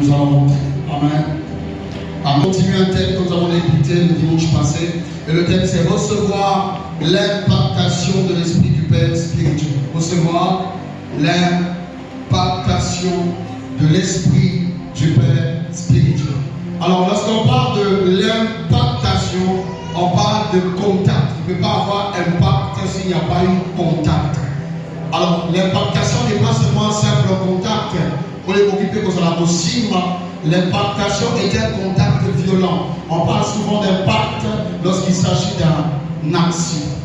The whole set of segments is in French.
nous allons montrer. Amen. On continue un thème que nous avons écouté le dimanche passé. Et le thème c'est recevoir l'impactation de l'Esprit du Père spirituel. Recevoir l'impactation de l'Esprit du Père spirituel. Alors lorsqu'on parle de l'impactation, on parle de contact. Il ne peut pas avoir impact s'il n'y a pas eu contact. Alors l'impactation n'est pas seulement un simple contact. Pour les occuper comme ça aussi, l'impactation est un contact violent. On parle souvent d'impact lorsqu'il s'agit d'un accident.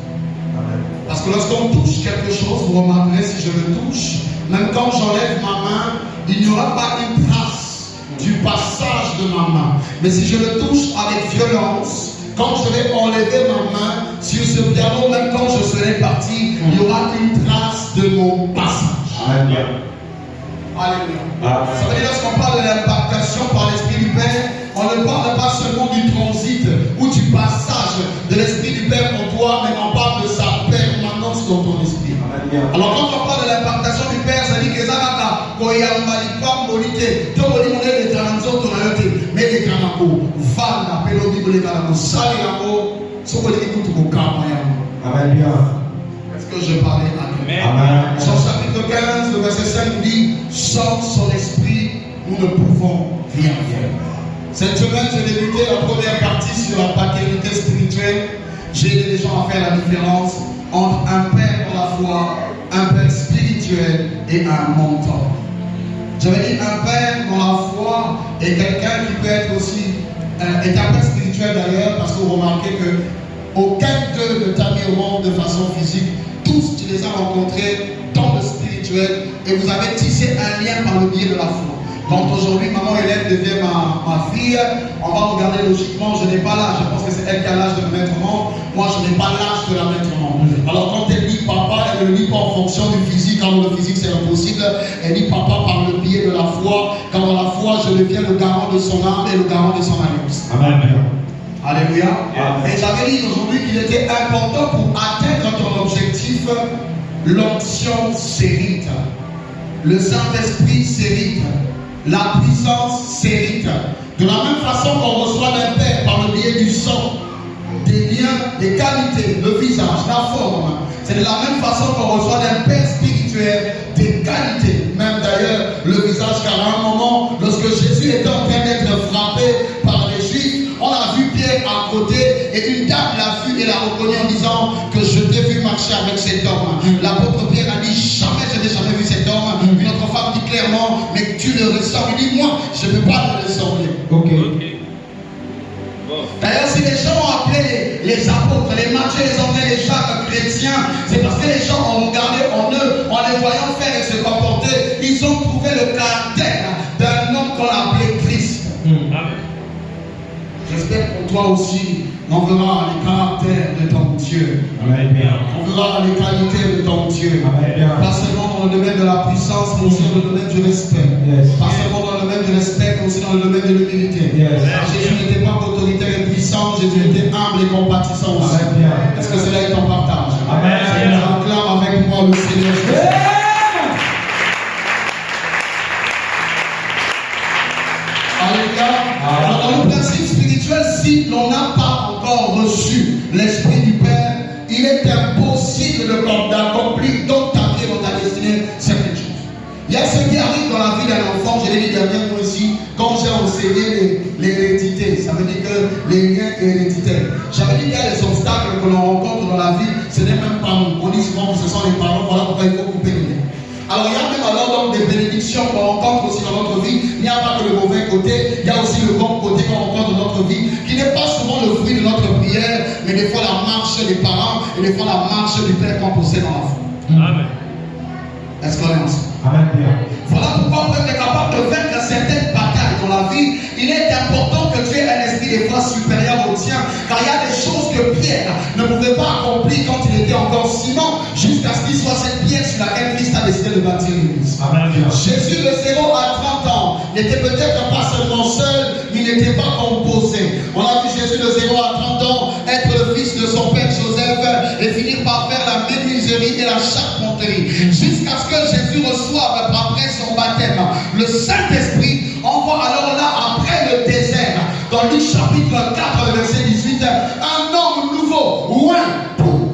Parce que lorsqu'on touche quelque chose, vous remarquerez si je le touche, même quand j'enlève ma main, il n'y aura pas une trace du passage de ma main. Mais si je le touche avec violence, quand je vais enlever ma main sur ce piano, même quand je serai parti, il y aura une trace de mon passage. Alléluia. Alléluia. Ça veut dire lorsqu'on parle de l'impactation par l'Esprit du Père, on ne parle pas seulement du transit ou du passage de l'Esprit du Père en toi, mais on parle de sa permanence dans ton esprit. Alors quand on parle de l'impactation du Père, ça dit que ça va est-ce que je parlais à Dieu? Son chapitre 15, le verset 5 dit, sans son esprit, nous ne pouvons rien faire. Cette semaine, j'ai débuté la première partie sur la paternité spirituelle. J'ai aidé les gens à faire la différence entre un père dans la foi, un père spirituel et un mentor. J'avais dit un père dans la foi et quelqu'un qui peut être aussi est un père spirituel d'ailleurs, parce que vous remarquez que aucun d'eux ne t'a mis au monde de façon physique. Tous, tu les as rencontrés dans le spirituel et vous avez tissé un lien par le biais de la foi. Quand aujourd'hui, maman Hélène devient ma fille, on va regarder logiquement, je n'ai pas l'âge, je pense que c'est elle qui a l'âge de me mettre au monde, moi je n'ai pas l'âge de la mettre au monde. Alors quand elle dit papa, elle ne le dit pas en fonction du physique, quand le physique c'est impossible, elle dit papa par le biais de la foi, quand dans la foi je deviens le garant de son âme et le garant de son alliance. Amen. Alléluia. Et j'avais dit aujourd'hui qu'il était important pour atteindre ton objectif, l'onction s'hérite, le Saint-Esprit s'hérite, la puissance s'hérite. De la même façon qu'on reçoit d'un Père par le biais du sang, des liens, des qualités, le visage, la forme. C'est de la même façon qu'on reçoit d'un Père spirituel des qualités, même d'ailleurs le visage, car à un moment, lorsque Jésus était en train d'être frappé par les Juifs, on a vu Pierre à côté et une dame l'a vu et l'a reconnu en disant que je t'ai vu marcher avec cet homme. L'apôtre Pierre a dit jamais, je n'ai jamais vu cet homme. Une autre femme dit clairement, mais tu le ressembles. Il dit moi, je ne peux pas le ressembler. Ok. D'ailleurs, si les gens ont appelé les apôtres, les Matthieu, les André, les Jacques chrétiens, c'est parce que les gens ont regardé en eux, en les voyant faire et se comporter, ils ont trouvé le caractère d'un homme qu'on appelait Christ. Amen. J'espère pour toi aussi, on verra les caractères de ton Dieu. Amen. On verra les qualités de ton Dieu. Amen. Pas seulement dans le domaine de la puissance, mais aussi dans le domaine du respect. Yes. Pas seulement dans le domaine du respect, mais aussi dans le domaine de l'humilité. Yes. Jésus n'était pas autoritaire et puissant, Jésus était humble et compatissant aussi. Est-ce que cela est en partage? Amen. Je acclame avec moi le Seigneur Jésus. Alléluia. Alors dans le principe spirituel, si l'on n'a pas encore reçu l'Esprit du Père, il est impossible d'accomplir dans ta vie, dans ta destinée, certaines choses. Il y a ce qui arrive dans la vie d'un enfant, je l'ai dit dernièrement ici, quand j'ai enseigné l'hérédité, ça veut dire que les liens héréditaires. J'avais dit qu'il y a des obstacles que l'on rencontre dans la vie, ce n'est même pas nous. On dit souvent que ce sont les parents, voilà pourquoi il faut couper les liens. Alors il y a même alors donc des bénédictions qu'on rencontre aussi dans notre vie. Il n'y a pas que le mauvais côté, il y a aussi le bon côté qu'on rencontre dans notre vie, qui n'est pas souvent le fruit de notre prière, mais des fois la marche des parents et des fois la marche du Père qu'on possède dans la foi. Amen. Est-ce qu'on est ensemble? Amen. Voilà pourquoi on est capable de vaincre certaines batailles dans la vie. Il est important que tu aies un esprit des fois supérieur au tien, car il y a des choses que Pierre ne pouvait pas accomplir quand il était encore Simon, jusqu'à ce qu'il soit cette pierre sur laquelle Christ a décidé de bâtir l'église. Jésus de 0 à 30 ans n'était peut-être pas seulement seul, il n'était pas composé. On a vu Jésus de 0 à 30 ans être le fils de son père Joseph et finir par faire la menuiserie et la charpenterie, jusqu'à ce que Jésus reçoive après son baptême le Saint-Esprit, envoyé voit alors là, après le désert, dans Luc chapitre 4, verset 18, un homme nouveau, oint pour.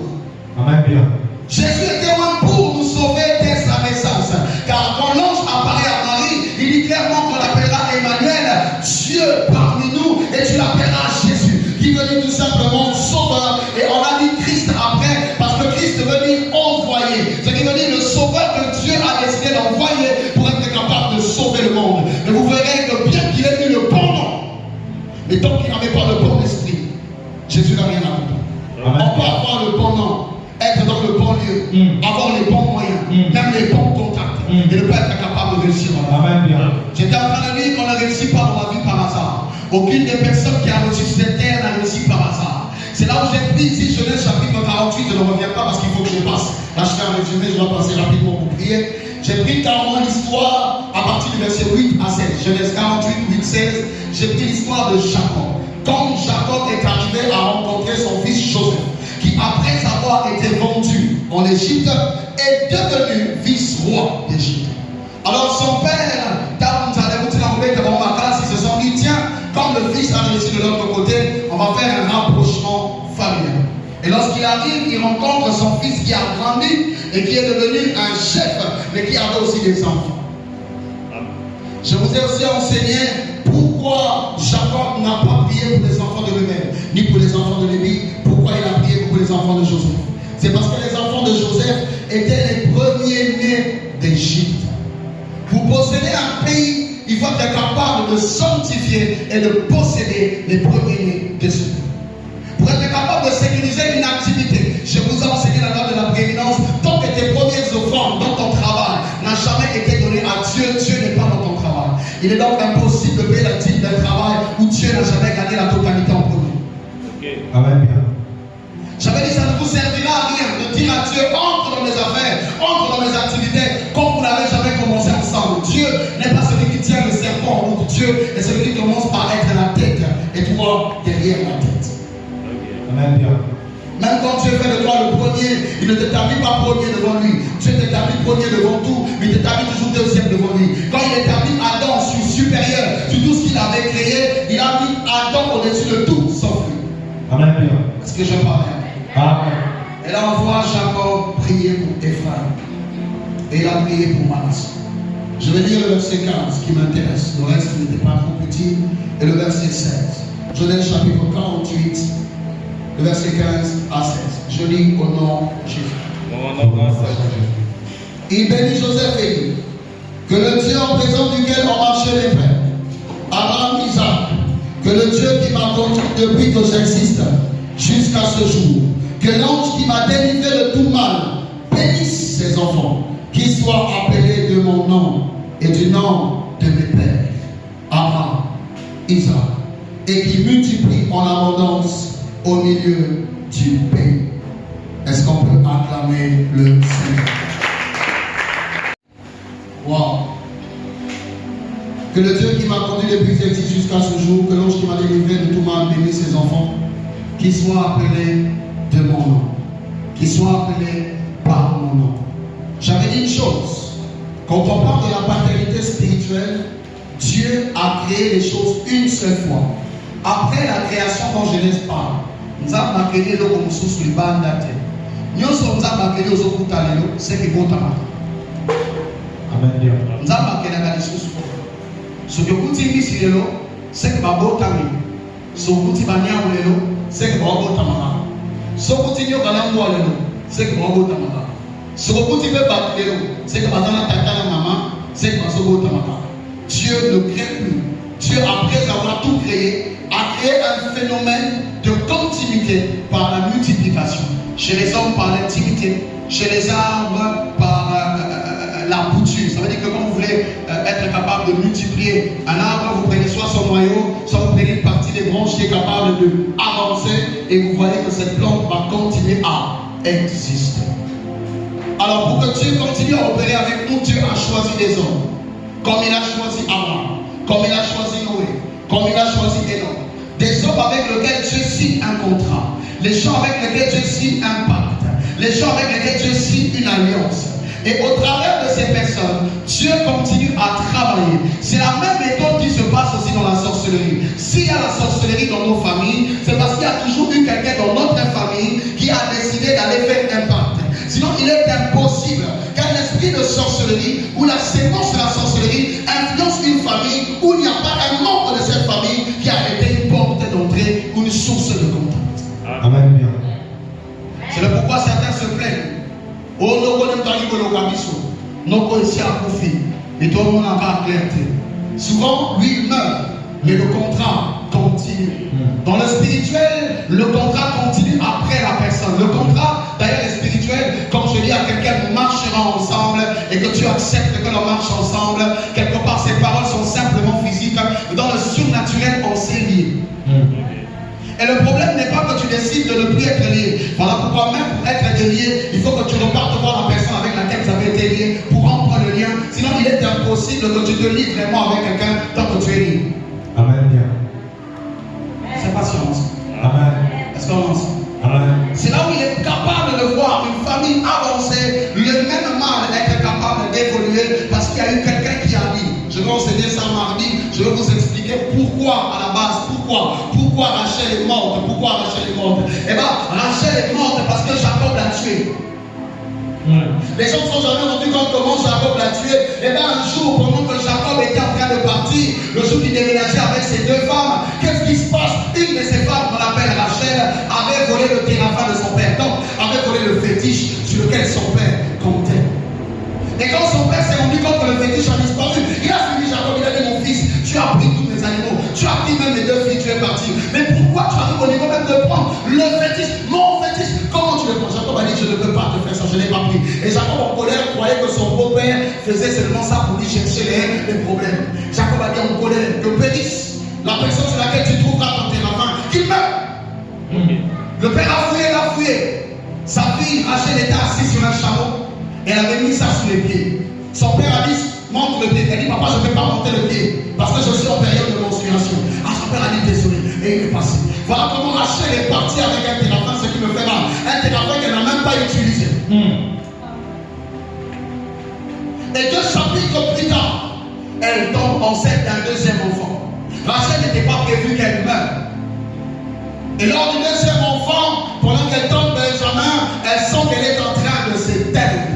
Amen. Bien. Jésus était oint pour nous sauver dès sa naissance. Car quand l'ange apparaît à Marie, il dit clairement qu'on l'appellera Emmanuel, Dieu parmi nous, et tu l'appelleras Jésus, qui veut dire tout simplement sauveur. Et on a dit Christ après, parce que Christ veut dire envoyé. Ce qui veut dire le sauveur que Dieu a décidé d'envoyer pour être capable de sauver le monde. Et vous verrez que bien qu'il ait eu le bon nom, mais tant qu'il n'avait pas le bon esprit, Jésus n'a rien à faire. On peut avoir le bon nom, être dans le bon lieu, avoir les bons moyens, même les bons contacts, et ne pas être capable de réussir dans la vie. J'étais en train de dire qu'on ne réussit pas dans la vie par hasard. Aucune des personnes qui a reçu cette terre n'a réussi par hasard. C'est là où j'ai pris ici Genèse chapitre 48, je ne reviens pas parce qu'il faut que je passe. Là je fais un résumé, je dois passer rapidement pour prier. J'ai pris carrément l'histoire à partir du verset 8 à 16. Genèse 48, 8, 16. J'ai pris l'histoire de Jacob. Quand Jacob est arrivé à rencontrer son fils Joseph, qui après avoir été vendu en Égypte, est devenu vice-roi d'Égypte. Alors son père, quand vous allez vous trembler devant ma classe, ils se sont dit, tiens, comme le fils a réussi de l'autre côté, on va faire un rapprochement familial. Et lorsqu'il arrive, il rencontre son fils qui a grandi et qui est devenu un chef, mais qui avait aussi des enfants. Je vous ai aussi enseigné pourquoi Jacob n'a pas prié pour les enfants de lui-même, ni pour les enfants de Lévi, pourquoi il a prié pour les enfants de Joseph. C'est parce que les enfants de Joseph étaient les premiers-nés d'Égypte. Pour posséder un pays, il faut être capable de sanctifier et de posséder les premiers-nés de ce pays. Pour être capable de sécuriser une activité, je vous ai enseigné la loi de la prééminence. Tant que tes premières offrandes dans ton travail n'ont jamais été données à Dieu, Dieu n'est pas dans ton travail. Il est donc impossible de payer la dîme d'un travail où Dieu n'a jamais gagné la totalité en premier. Okay. Amen. J'avais dit, ça ne vous servira à rien de dire à Dieu, entre dans mes affaires, entre dans mes activités, comme vous n'avez jamais commencé ensemble. Dieu n'est pas celui qui tient le serpent en route. Dieu est celui qui commence par être la tête et toi derrière la tête. Amen. Même quand Dieu fait de toi le premier, il ne t'établit pas premier devant lui. Dieu t'établit premier devant tout, mais il t'établit toujours deuxième devant lui. Quand il établit Adam supérieur sur tout ce qu'il avait créé, il a mis Adam au-dessus de tout, sauf lui. Amen. Est-ce que je parle? Amen. Et là on voit Jacob prier pour Ephraim. Et il a prié pour Manassé. Je vais lire le verset 15 qui m'intéresse. Le reste n'était pas trop petit. Et le verset 16. Genèse chapitre 48. Le verset 15 à 16. Je lis au nom de Jésus. Il bénit Joseph et dit que le Dieu en présence duquel ont marché les pères, Abraham, Isaac, que le Dieu qui m'a conduit depuis que j'existe jusqu'à ce jour, que l'ange qui m'a délivré de tout mal bénisse ses enfants, qui soient appelés de mon nom et du nom de mes pères, Abraham, Isaac, et qui multiplie en abondance au milieu du pays. Est-ce qu'on peut acclamer le Seigneur? Wow! Que le Dieu qui m'a conduit depuis l'exil jusqu'à ce jour, que l'ange qui m'a délivré de tout mal bénisse ses enfants, qui soient appelés de mon nom, qui soient appelés par mon nom. J'avais dit une chose, quand on parle de la paternité spirituelle, Dieu a créé les choses une seule fois. Après la création dont Genèse parle, nous avons créé le comme sous le banc d'Athènes. Nous avons créé les autres lelo, c'est que bon tamata. Amen. Nous avons créé la sous. Ce que vous dites ici lelo, c'est que bon tamata. Ce que vous dites lelo, c'est que bon tamata. Ce que vous dites lelo, c'est que bon tamata. Ce que vous dites lelo, c'est que madame tata maman, c'est que bon tamata. Dieu ne crée plus. Dieu, après avoir tout créé, a créé un phénomène de continuité par la multiplication. Chez les hommes, par l'intimité. Chez les arbres, par la bouture. Ça veut dire que quand vous voulez être capable de multiplier un arbre, vous prenez soit son noyau, soit vous prenez une partie des branches qui est capable d'avancer et vous voyez que cette plante va continuer à exister. Alors pour que Dieu continue à opérer avec nous, Dieu a choisi des hommes. Comme il a choisi Abraham, comme il a choisi Noé, comme il a choisi Enoch. Des hommes avec lesquels Dieu signe un contrat. Les gens avec lesquels Dieu signe un pacte. Les gens avec lesquels Dieu signe une alliance. Et au travers de ces personnes, Dieu continue à travailler. C'est la même méthode qui se passe aussi dans la sorcellerie. S'il y a la sorcellerie dans nos familles, c'est parce qu'il y a toujours eu quelqu'un dans notre famille qui a décidé d'aller faire un pacte. Sinon, il est impossible qu'un esprit de sorcellerie ou la séquence de la sorcellerie influence une famille où il n'y a pas un membre de cette famille qui a été une porte d'entrée ou une source de contact. Amen. Bien. C'est le pourquoi certains se plaignent. Oh, et tout le monde a pas clarté. Souvent, lui, il meurt, mais le contrat continue. Dans le spirituel, le contrat continue après la personne. Le contrat, d'ailleurs, est spirituel. Quand je dis à quelqu'un, nous marcherons ensemble et que tu acceptes que l'on marche ensemble, quelque part, ces paroles sont simplement physiques. Dans le surnaturel, on s'est lié. Et le problème n'est pas que tu décides de ne plus être lié. Voilà pourquoi même pour être lié, il faut que tu repartes voir la personne avec laquelle tu avais été lié pour rompre le lien. Sinon, il est impossible que tu te lies vraiment avec quelqu'un tant que tu es lié. Amen. Bien. C'est patience. Amen. Est-ce qu'on lance? Amen. C'est là où il est capable de voir une famille avancer, le même mal être capable d'évoluer parce qu'il y a eu quelqu'un qui a dit. Je vais enseigner ça mardi, je vais vous expliquer pourquoi à la base, pourquoi Rachel est morte, Eh bien, Rachel est morte parce que Jacob l'a tué. Les gens ne sont jamais rendus compte comment Jacob l'a tué. Et bien un jour, pendant que Jacob était en train de partir, le jour qu'il déménageait avec ses deux femmes, qu'est-ce qui se passe? Une de ses femmes, qu'on appelle Rachel, avait volé le téraphin de son père. Donc, avait volé le fétiche sur lequel son père comptait. Et quand son père s'est rendu compte que le fétiche a disparu, il a suivi Jacob, il a dit: mon fils, tu as pris tous mes animaux, tu as pris même les deux filles, tu es parti. Mais pourquoi tu arrives au niveau même de prendre le fétiche, mon fétiche? Comment tu le prends? Jacob a dit: je ne peux pas te faire ça, je n'ai pas pris. Et Jacob en colère croyait que son beau-père faisait seulement ça pour lui chercher les problèmes. Jacob a dit en colère: que périsse la personne sur laquelle tu trouveras ton téraphin, qu'il meure. Le père a fouillé. Sa fille Rachel était assise sur un chameau. Elle avait mis ça sous les pieds. Son père a dit: monte le pied. Elle dit: papa, je ne peux pas monter le pied parce que je suis en période de menstruation. Ah, son père a dit: désolé. Et il est passé. Voilà comment Rachel est partie avec un téraphin, ce qui me fait mal. Un téraphin qu'elle n'a même pas utilisé. Et 2 chapitres plus tard, elle tombe enceinte d'un deuxième enfant. Rachel n'était pas prévue qu'elle meure. Et lors du deuxième enfant, pendant qu'elle tombe Benjamin, elle sent qu'elle est en train de s'éteindre.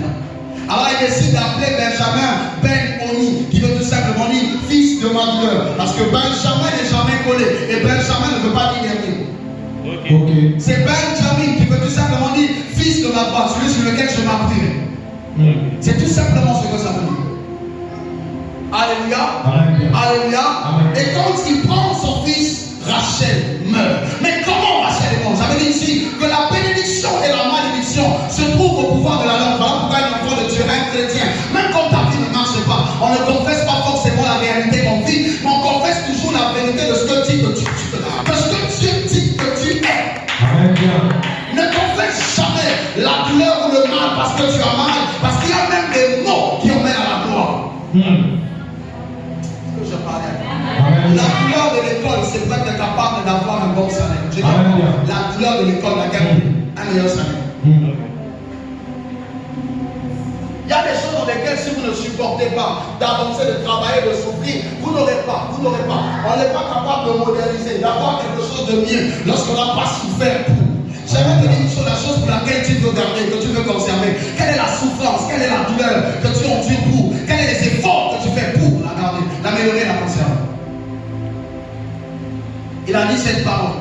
Alors elle décide d'appeler Benjamin Ben-Oni, qui veut tout simplement dire fils de ma douleur. Parce que Benjamin n'est jamais collé. Et Benjamin ne veut pas dire rien. C'est Benjamin qui veut tout simplement dire fils de ma droite, celui sur lequel je m'appuierai. C'est tout simplement ce que ça veut dire. Alléluia. Alléluia. Et quand il prend son fils, Rachel meurt. Mais comment Rachel est morte? J'avais dit ici que la bénédiction et la malédiction se trouvent au pouvoir de la langue. Voilà pourquoi un enfant de Dieu, un chrétien, même quand ta vie ne marche pas, on ne confesse pas forcément la réalité qu'on vit, mais on confesse toujours la vérité de ce que dit que tu es. De ce que Dieu dit que tu es. Ne confesse jamais la douleur ou le mal parce que tu as mal, parce qu'il y a même des mots qui emmènent à la gloire. Je parlais. La douleur de l'école, c'est pour être capable d'avoir un bon salaire. Je dis, la douleur de l'école, la gagne un meilleur salaire. Il y a des choses dans lesquelles, si vous ne supportez pas d'avancer, de travailler, de souffrir, vous n'aurez pas. On n'est pas capable de moderniser, d'avoir quelque chose de mieux lorsqu'on n'a pas souffert pour. J'aimerais te dire une chose, la chose pour laquelle tu veux garder, que tu veux conserver. Quelle est la souffrance, quelle est la douleur que tu endures pour? Quels sont les efforts que tu fais pour la garder, l'améliorer, la conserver? Il a dit cette parole.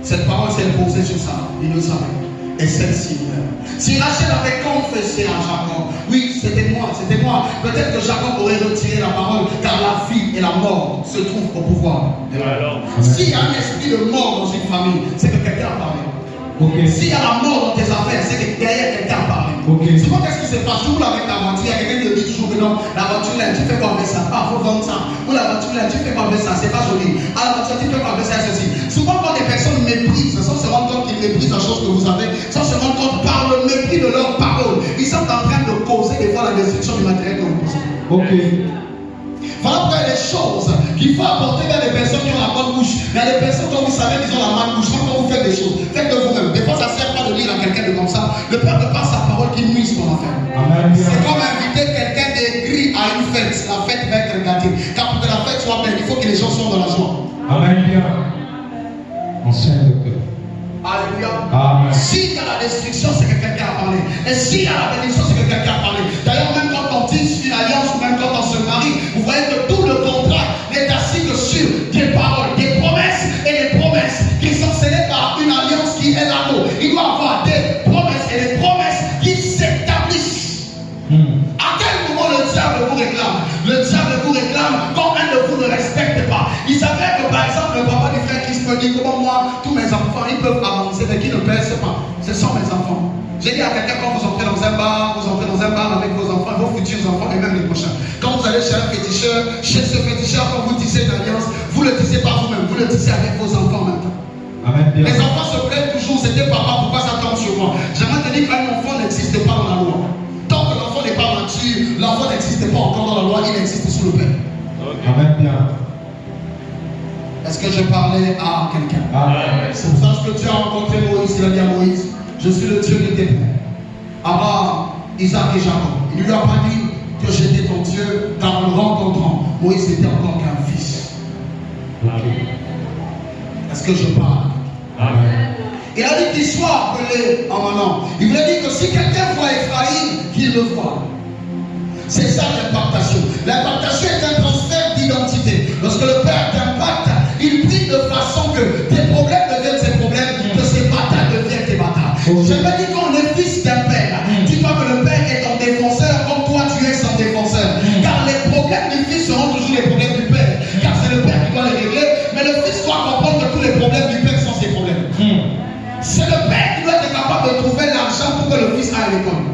Cette parole s'est posée sur ça. Il le savait. Et celle-ci meurt. Si Rachel avait confessé à Jacob, oui, c'était moi. Peut-être que Jacob aurait retiré la parole, car la vie et la mort se trouvent au pouvoir. S'il y a un esprit de mort dans une famille, c'est que quelqu'un a parlé. S'il y a la mort dans tes affaires, c'est que derrière quelqu'un a parlé. Souvent, qu'est-ce qui se passe? Tu roules avec ta voiture, il y a quelqu'un qui te dit toujours que non, la voiture là, tu fais quoi avec ça? Ah, faut vendre ça. Ou la voiture là, tu fais quoi avec ça? C'est pas joli. Ah, la voiture, tu fais quoi avec ça? Ceci. Souvent, quand des personnes méprisent, sans se rendre compte qu'ils méprisent la chose que vous avez, sans se rendre compte par le mépris de leurs paroles, ils sont en train de causer des fois la destruction du matériel que vous possédez. Voilà pourquoi il y a des choses qu'il faut apporter vers les personnes qui ont la bonne bouche. Il y a des personnes dont vous savez qu'ils ont la bonne bouche. Quand vous faites des choses, faites de vous-même. Des fois, ça ne sert pas de dire à quelqu'un de comme ça. Le peuple pas sa parole qui nuise ton affaire. C'est comme inviter quelqu'un d'aigri à une fête. La fête va être gâtée. Car pour que la fête soit belle, il faut qu'il Amen bien. Ancien docteur. Alléluia. Amen. S'il y a la destruction, c'est que quelqu'un a parlé. Et s'il y a la bénédiction, c'est que quelqu'un a parlé. D'ailleurs, même quand on tisse une alliance ou même quand on se marie, vous voyez que tout le contrat n'est assis que sur des paroles, des promesses et des promesses qui sont scellées par une alliance qui est l'anneau. Il doit y avoir des promesses et des promesses qui s'établissent. À quel moment le diable vous réclame? Le diable vous réclame quand un de vous ne respecte pas. Il s'avère que par exemple le papa du frère Christ me dit comment moi, tous mes enfants, ils peuvent avancer mais qui ne pèsent pas. Ce sont mes enfants. J'ai dit à quelqu'un quand vous entrez dans un bar, vous entrez dans un bar avec vos enfants, vos futurs enfants et même les prochains. Quand vous allez chez un féticheur, chez ce féticheur, quand vous tissez une alliance, vous le tissez pas vous-même, vous le tissez avec vos enfants en même temps. Amen bien. Les enfants se plaignent toujours, c'était papa, pourquoi ça tombe sur moi? J'aimerais te dire qu'un enfant n'existe pas dans la loi. Tant que l'enfant n'est pas mature, l'enfant n'existe pas encore dans la loi, il existe sous le père. Amen bien. Est-ce que je parlais à quelqu'un? Amen. C'est pour ça que Dieu a rencontré Moïse, il a dit à Moïse, je suis le Dieu de tes pères. Abraham, Isaac et Jacob. Il ne lui a pas dit que j'étais ton Dieu, car en le rencontrant, Moïse n'était encore qu'un fils. Est-ce que je parle? Amen. Il a dit qu'il soit appelé en mon nom. Il voulait dire que si quelqu'un voit Ephraïm, qu'il le voit. C'est ça l'impactation. L'impactation est un transfert d'identité. Lorsque le Père t'impacte, il prie de façon que tes problèmes deviennent ses problèmes, que ses batailles deviennent tes batailles. Je me dis qu'on est fils d'un Père. Dis-toi que le Père est ton défenseur comme toi tu es son défenseur. Car les problèmes du Fils seront toujours les problèmes du Père. Car c'est le Père qui doit les régler. Mais le Fils doit comprendre que tous les problèmes du Père sont ses problèmes. C'est le Père qui doit être capable de trouver l'argent pour que le Fils aille à l'école.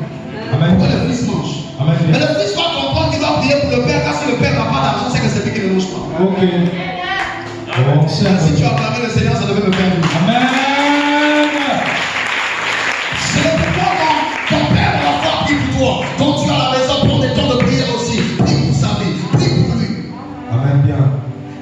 Pour que le Fils mange. Amen. Mais le Fils doit comprendre qu'il doit prier pour le Père, car si le Père n'a pas d'argent, c'est que c'est lui qui ne mange pas. Ok. Bon, Si tu as acclamé le Seigneur, ça devait me faire du bien. Amen. C'est pourquoi ton Père va faire prier pour toi. Quand tu es à la maison, prends des temps de prière aussi. Prie pour sa vie, prie pour lui. Amen bien.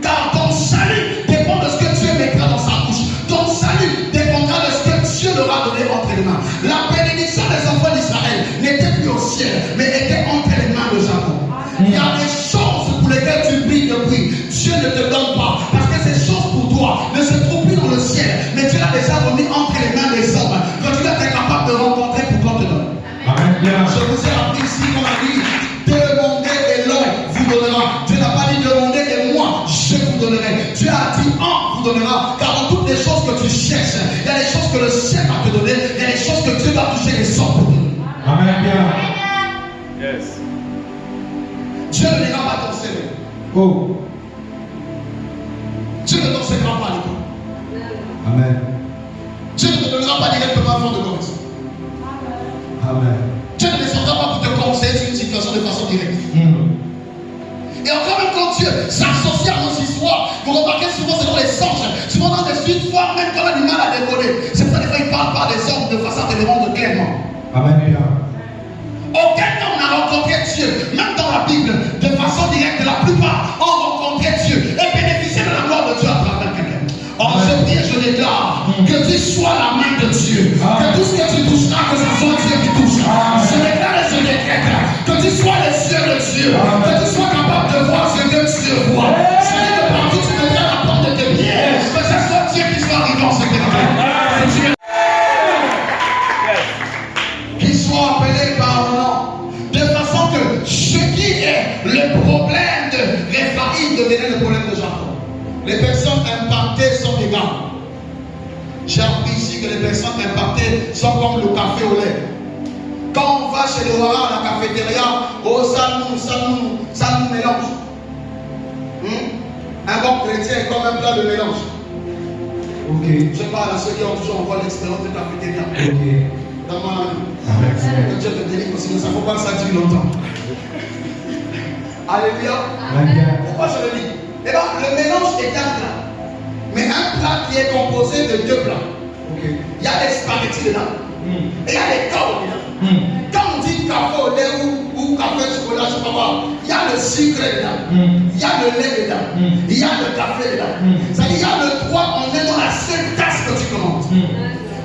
Car ton salut dépend de ce que Dieu mettra dans sa bouche. Ton salut dépendra de ce que Dieu leur a donné entre les mains. La bénédiction des enfants d'Israël n'était plus au ciel, mais était entre les mains de Jacob. Il y a des choses pour lesquelles tu pries depuis. Dieu ne te donne pas. Parce que ces choses pour toi ne se trouvent plus dans le ciel. Mais Dieu l'a déjà remis entre les mains des hommes. Que tu dois être capable de rencontrer pour qu'on te donne. Amen bien. Je vous ai appris ici qu'on a dit demandez et l'un vous donnera. Dieu n'a pas dit demandez et moi je vous donnerai. Dieu a dit un vous donnera. Car dans toutes les choses que tu cherches, il y a des choses que le ciel va te donner. Il y a des choses que Dieu va toucher les sorts pour te donner. Amen bien. Yes. Dieu ne lira pas ton CV. Oh. Dieu ne t'enseignera pas à l'école. Amen. Dieu ne te donnera pas directement un fonds de commerce. Amen. Dieu ne descendra pas pour te conseiller sur une situation de façon directe. Et encore même quand Dieu s'associe à nos histoires, vous remarquez souvent c'est dans les anges, souvent dans des histoires, même quand on a du mal à décoder. C'est pour ça que des fois il ne parle pas des hommes de façon à te les rendre clairement. Amen bien. Aucun homme n'a rencontré Dieu, même dans la Bible, de façon directe. La plupart ont rencontré Dieu et bénéficié de la gloire de Dieu à travers quelqu'un. Or, je prie et je déclare que tu sois la main de Dieu. Que tout ce que tu toucheras, que ce soit Dieu qui touche. Je déclare et je décrète que tu sois les yeux de Dieu. Que tu sois capable de voir ce que Dieu voit. Je dis que partout tu me la porte de tes pieds. Que ce soit Dieu qui soit arrivé en ce quelqu'un. Qu'il soit appelé par mon nom. De façon que ce qui est le problème de Réphaïm devenait le problème de Jacob. Les personnes impactées sont des gars. J'ai appris ici que les personnes impactées sont comme le café au lait. Quand on va chez le roi à la cafétéria, oh ça nous mélange. Un bon chrétien est comme un plat de mélange. Ok. Je parle à ceux qui ont toujours encore l'expérience de cafétéria. Ok. Dans mon ami. Amen. Que Dieu te délivre, sinon ça ne faut pas que ça dure longtemps. Alléluia. Amen bien. Pourquoi je le dis? Eh bien, le mélange est un plat. Mais un plat qui est composé de deux plats. Ok. Il y a des spaghettis dedans. Et il y a des corps dedans. Quand on dit café au lait ou café au chocolat, je ne sais pas quoi, il y a le sucre dedans. Il y a le lait dedans. Il y a le café dedans. C'est-à-dire, il y a le trois, on est dans la seule tasse que tu commandes.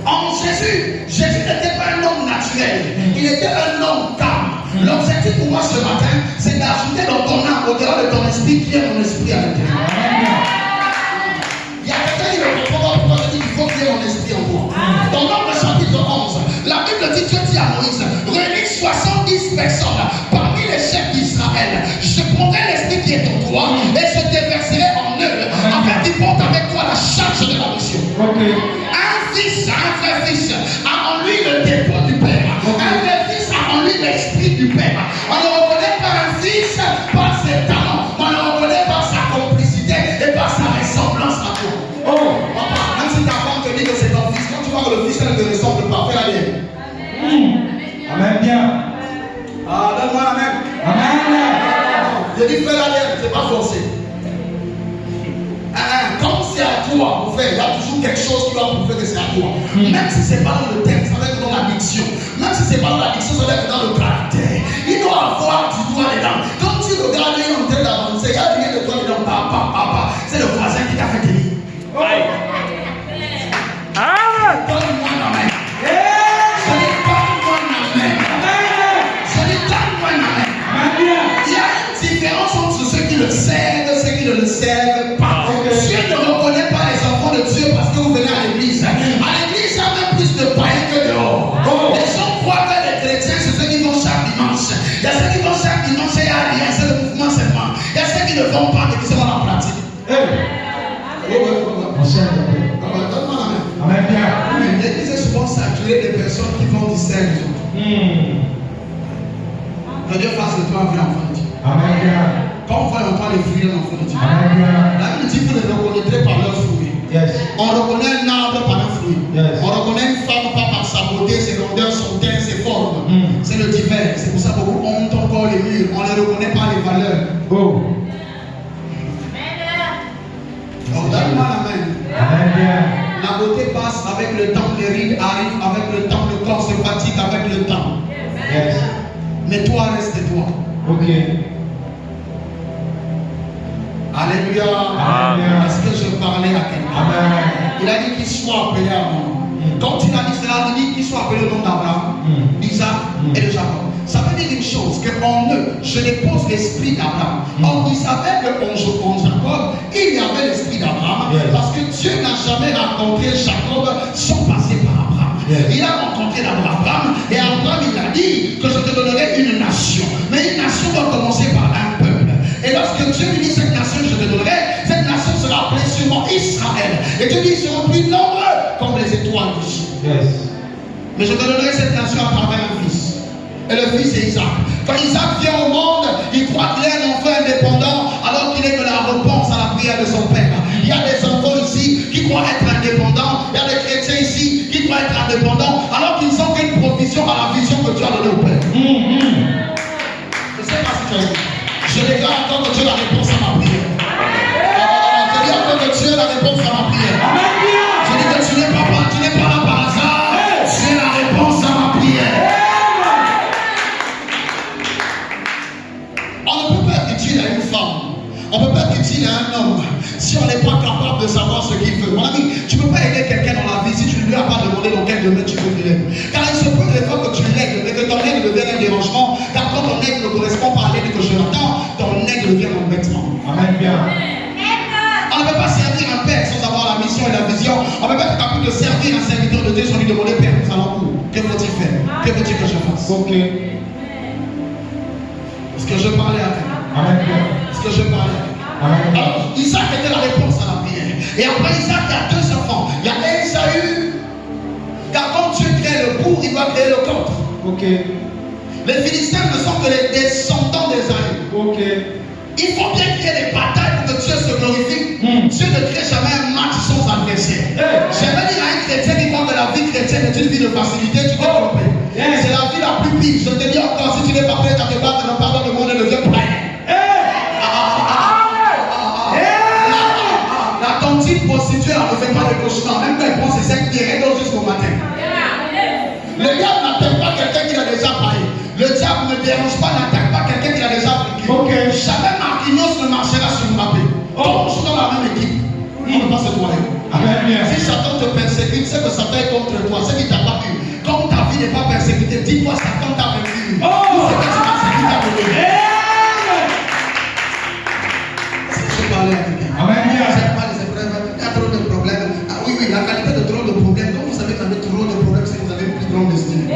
En Jésus n'était pas un homme naturel. Il était un homme calme. L'objectif pour moi ce matin, c'est d'ajouter dans ton âme, au-delà de ton esprit, qui est mon esprit à l'intérieur. à Moïse, réunis 70 personnes parmi les chefs d'Israël. Je prendrai l'esprit qui est en toi et je déverserai en eux, afin qu'ils portent avec toi la charge de la mission. Un fils, un vrai fils, a en lui le dépôt du Père. Un vrai fils a en lui l'esprit du Père. On le reconnaît par un fils, par ses talents. On le reconnaît par sa complicité et par sa ressemblance à toi. Même si ta femme te dit que c'est ton fils, quand tu vois que le fils elle te ressemble parfait à lui. Amen bien. Ah, donne-moi la main. Amen. Je dis fais la mienne, c'est pas forcé. Comme c'est à toi, en fait, il y a toujours quelque chose qui va prouver que c'est à toi. Même si c'est pas dans le texte, ça va être dans la diction. Même si c'est pas dans la diction, ça va être dans le caractère. Il doit avoir du doigt dedans. Quand tu regardes, il est en train d'avancer, il y a rien de toi dedans. Papa. C'est le voisin qui t'a fait tenir. Donne-moi la main. Je dis donne-moi la main. Je dis donne-moi la main. Il y a une différence entre ceux qui le servent et ceux qui ne le servent pas. Dieu ne reconnaît pas les enfants de Dieu parce que vous venez à l'église. À l'église, il y a même plus de païens que dehors. Les gens croient que les chrétiens, c'est ceux qui vont chaque dimanche. Il y a ceux qui vont chaque dimanche et il n'y a rien, c'est le mouvement seulement. Il y a ceux qui ne vont pas, mais qui sont dans la pratique. Donne-moi la main. Amen bien. L'église est souvent saturée des personnes qui vont discerner les autres. Que Dieu fasse de toi un vrai enfant de Dieu. Amen bien. Quand on voit longtemps les fruits d'un enfant de Dieu. Amen bien. La Bible dit que vous les reconnaîtrez par leurs fruits. Yes. On reconnaît un arbre par un fruit. Yes. On reconnaît une femme pas par sa beauté, ses rondeurs, son teint, ses formes. C'est le divin. C'est pour ça que beaucoup hontent encore les murs. On les reconnaît par les valeurs. Donc donne-moi la main. Amen bien. La beauté passe avec le temps, les rides arrivent avec le temps, le corps se fatigue avec le temps. Yes. Mais toi, reste toi. Alléluia. Amen. Est-ce que je parlais à quelqu'un? Amen. Il a dit qu'il soit appelé à moi. Quand il a dit cela, il dit qu'il soit appelé au nom d'Abraham, d'Isaac et de Jacob. Ça veut dire une chose, qu'en eux, je dépose l'esprit d'Abraham. Or, il savait qu'en Jacob, il y avait l'esprit d'Abraham, parce que Dieu n'a jamais rencontré Jacob sans passer par Abraham. Il a rencontré Abraham, et Abraham, il a dit que je te donnerai une nation. Mais une nation doit commencer par un peuple. Et lorsque Dieu lui dit cette nation, je te donnerai, cette nation sera appelée sûrement Israël. Et Dieu dit, ils seront plus nombreux comme les étoiles du ciel. Mais je te donnerai cette nation à travers un fils. Et le fils est Isaac. Quand Isaac vient au monde, il croit qu'il est un enfant indépendant, alors qu'il est que la réponse à la prière de son père. Il y a des enfants ici qui croient être indépendants. Il y a des chrétiens ici qui croient être indépendants, alors qu'ils n'ont qu'une provision à la vision que Dieu a donnée au Père. Je ne sais pas si tu as dit. Je déclare encore que Dieu a la réponse à ma prière. Je dis encore que Dieu a la réponse à ma prière. Je dis que tu n'es pas là par hasard. Tu es la réponse à ma prière. On ne peut pas être utile à une femme. On ne peut pas être utile à un homme si on n'est pas capable de savoir ce qu'il veut. Mon ami, tu ne peux pas aider quelqu'un dans la vie si tu ne lui as pas demandé dans quel domaine tu veux qu'il aide. Car il se peut des fois que tu l'aides et que ton aide devienne un dérangement. Car quand ton aide ne correspond pas à l'aide que je l'attends, ton aide devient un embêtement. Amen bien. On ne peut pas servir un père sans avoir la mission et la vision. On ne peut pas être capable de servir un serviteur de Dieu sans lui demander, Père, nous allons où? Que faut-il faire? Que veux-tu que je fasse? Est-ce que je parlais à quelqu'un? Amen bien. Est-ce que je parlais à quelqu'un? Alors, Isaac était la réponse à la prière. Et après Isaac, il y a deux enfants. Il y a Esaü. Car quand Dieu crée le pour, il va créer le contre. Les Philistins ne sont que les descendants d'Esaü. Il faut bien qu'il y ait des batailles pour que Dieu se glorifie. Dieu ne crée jamais un match sans adversaire. J'aimerais dire à un chrétien qui croit que la vie chrétienne est une vie de facilité, tu t'es trompé. C'est la vie la plus pire. Je te dis encore, si tu n'es pas prêt à te battre, le pardon du monde devient païen. La tontine prostituée, elle ne fait pas de cauchemar. Même quand elle prend ses 5 pieds, elle dort jusqu'au matin. Le diable n'attaque pas quelqu'un qui a déjà paillé. Le diable ne dérange pas, n'attaque pas quelqu'un qui a déjà pris. Jamais Marquinhos ne marchera sur Mbappé. On joue dans la même équipe. On ne peut pas se toiler. Si Satan te persécute, c'est que Satan est contre toi. C'est qu'il t'a pas vu. Comme ta vie n'est pas persécutée, dis-toi Satan t'a vaincu. C'est que tu persécutes ta vie. Est-ce que je parlais à quelqu'un? C'est pas les épreuves. Il y a trop de problèmes. Ah oui, la qualité de trop de problèmes. Quand vous savez que vous avez trop de problèmes, c'est que vous avez une plus grande destinée.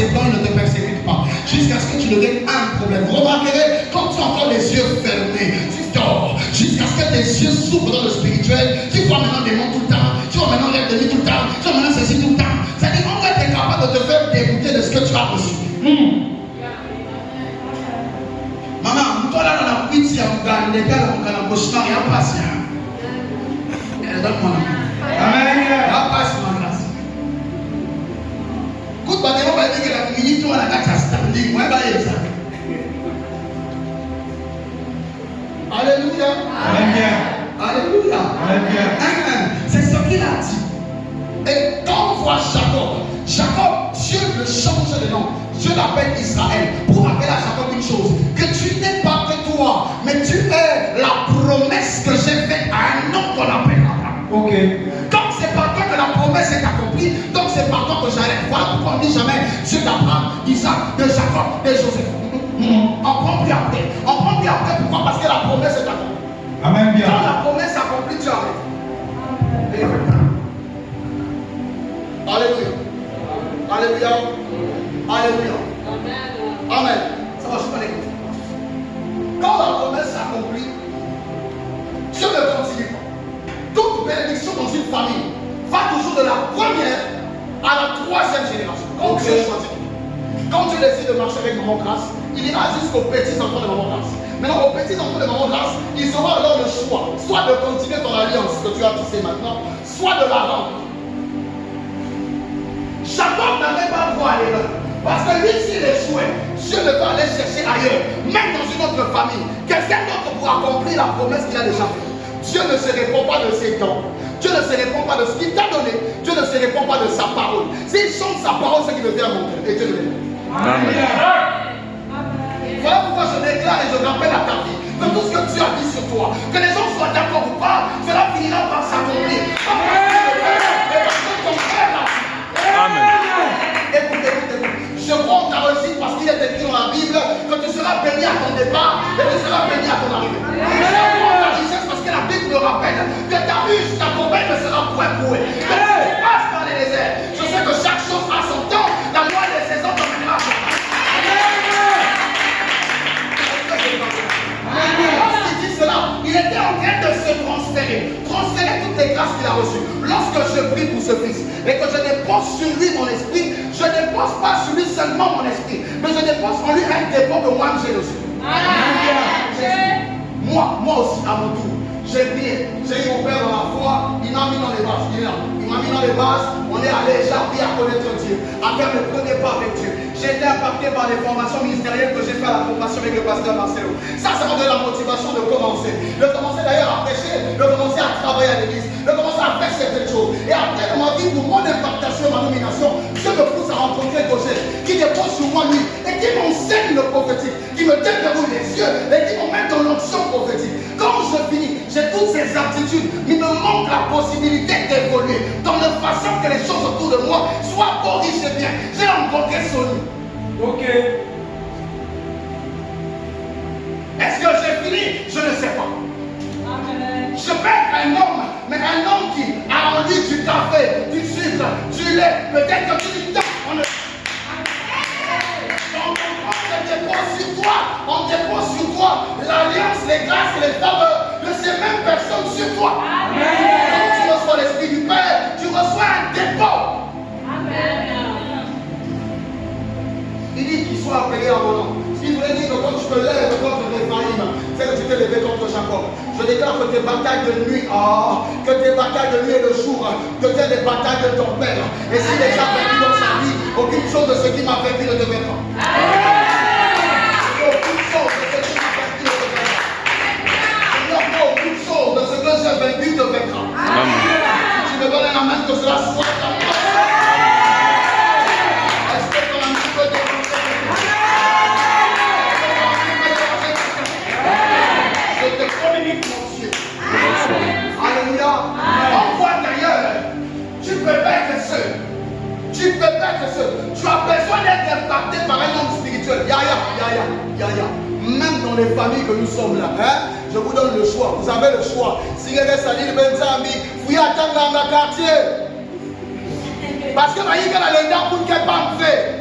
ses plans, il ne te persécute pas. Jusqu'à ce que tu deviennes un problème. Vous remarquerez, quand tu as encore les yeux fermés, tu dors. Jusqu'à ce que tes yeux s'ouvrent dans le spirituel, tu vois maintenant des mots tout le temps, tu vois maintenant rêve de nuit tout le temps, tu vois maintenant ceci tout le temps. C'est-à-dire qu'en fait, tu es capable de te faire dégoûter de ce que tu as reçu. Maman, toi là, dans la pitié, on gagne les gars, on gagne la bouche, il n'y a pas ça. Donne-moi la Amen. il n'y a pas ma grâce. Écoute, on va dire que la minute, on a la carte standing, on va dire ça. Alléluia. Alléluia. Alléluia. Alléluia. C'est ce qu'il a dit. Et quand on voit Jacob, Dieu le change de nom. Dieu l'appelle Israël. Pour rappeler à Jacob une chose, que tu n'es pas que toi, mais tu es la promesse que j'ai faite à un homme qu'on appelle Abraham. Ok. Donc c'est par toi que la promesse est accomplie. Donc c'est par toi que j'arrête. Voilà pourquoi on ne dit jamais Dieu d'Abraham, d'Isaac, de Jacob, de Joseph. On prend plus après. On prend plus après. Pourquoi? Parce que la promesse est accomplie. Amen bien. Quand la promesse est accomplie, tu arrêtes. Alléluia. Alléluia. Alléluia. Amen. Ça va, je peux l'écouter. Quand la promesse est accomplie, Dieu ne continue pas. Toute bénédiction dans une famille va toujours de la première à la troisième génération. Quand Dieu choisit, quand Dieu décide de marcher avec Maman Grâce, il ira jusqu'aux petits enfants de Maman Grâce. Maintenant, aux petits enfants de Maman Grâce, ils auront alors le choix, soit de continuer ton alliance que tu as tissée maintenant, soit de la rendre. Jacob n'avait pas droit à l'erreur. Parce que lui, s'il échouait, Dieu ne va aller chercher ailleurs, même dans une autre famille, quelqu'un d'autre pour accomplir la promesse qu'il a déjà faite. Dieu ne se répond pas de ses dons. Dieu ne se répond pas de ce qu'il t'a donné. Dieu ne se répond pas de sa parole. S'il chante sa parole, c'est qu'il le fait à mon cœur. Et Dieu le fait. Amen. Voilà pourquoi je déclare et je rappelle à ta vie que tout ce que Dieu a dit sur toi, que les gens soient d'accord ou pas, cela finira par s'accomplir. Amen. Écoute. Je crois en ta réussite parce qu'il est écrit dans la Bible que tu seras béni à ton départ et tu seras béni à ton arrivée. Je crois en ta richesse parce que la Bible me rappelle que ta ruche, ta corbeille ne sera point bouée. Que tu passes dans les déserts. Je sais que chaque chose a son temps. La loi des saisons t'emmènera à son temps. Lorsqu'il dit cela, il était en train de se transférer toutes les grâces qu'il a reçues. Lorsque je prie pour ce fils et que je dépose sur lui mon esprit, je ne dépose pas sur lui seulement mon esprit, mais je dépose en lui un dépôt que moi j'ai reçu. Moi aussi à mon tour, j'ai prié, j'ai eu mon père dans la foi, il m'a mis dans les bases, il est là. Il m'a mis dans les bases, on est allé, j'ai appris à connaître Dieu, à faire le premier pas avec Dieu. J'ai été impacté par les formations ministérielles que j'ai fait à la formation avec le pasteur Marcelo. Ça m'a donné la motivation de commencer. De commencer d'ailleurs à prêcher, de commencer à travailler à l'église, de commencer à faire certaines choses. Et après, dans ma vie, pour mon impactation et ma nomination, Dieu me pousse à rencontrer Gauchet, qui dépose sur moi lui, et qui m'enseigne le prophétique, qui me déverrouille les yeux, et qui m'emmène dans l'onction prophétique. Quand je finis, j'ai toutes ces aptitudes, il me manque la possibilité d'évoluer dans la façon que les choses autour de moi soient riches et bien. J'ai rencontré Sony. Ok. Est-ce que j'ai fini? Je ne sais pas. Je peux être un homme, mais un homme qui a envie du café, du sucre, du lait, peut-être que tu dis non, on ne... On dépose sur toi l'alliance, les grâces et les faveurs de ces mêmes personnes sur toi. Amen. Quand tu reçois l'Esprit du Père, tu reçois un dépôt. Amen. Il dit qu'il soit appelé à mon nom. Ce qui voulait dire que quand tu te lèves contre Ephraïm, c'est que tu t'es levé contre Jacob. Je déclare que tes batailles de nuit, que tes batailles de nuit et de jour, que tu as des batailles de ton père. Et si les gens vécu dans sa vie, aucune chose de ce qui m'a vécu ne te vaincra. Aucune chose de ce qui m'a vécu ne te vaincra. Seigneur, aucune chose de ce que j'ai vécu te vaincra. Si tu me donnes un amen, que cela soit ta foi. Est-ce que ton ami peut te je te communique mon Dieu. Alléluia. Envoie d'ailleurs. Tu peux pas être seul. Tu peux pas être seul. Tu as besoin d'être impacté par un homme spirituel. Yaya. Même dans les familles que nous sommes là, je vous donne le choix. Vous avez le choix. Si vous êtes allé le Benzambi, vous y attendez dans le quartier. Parce que vous voyez que la lenda pour qu'elle pas fait.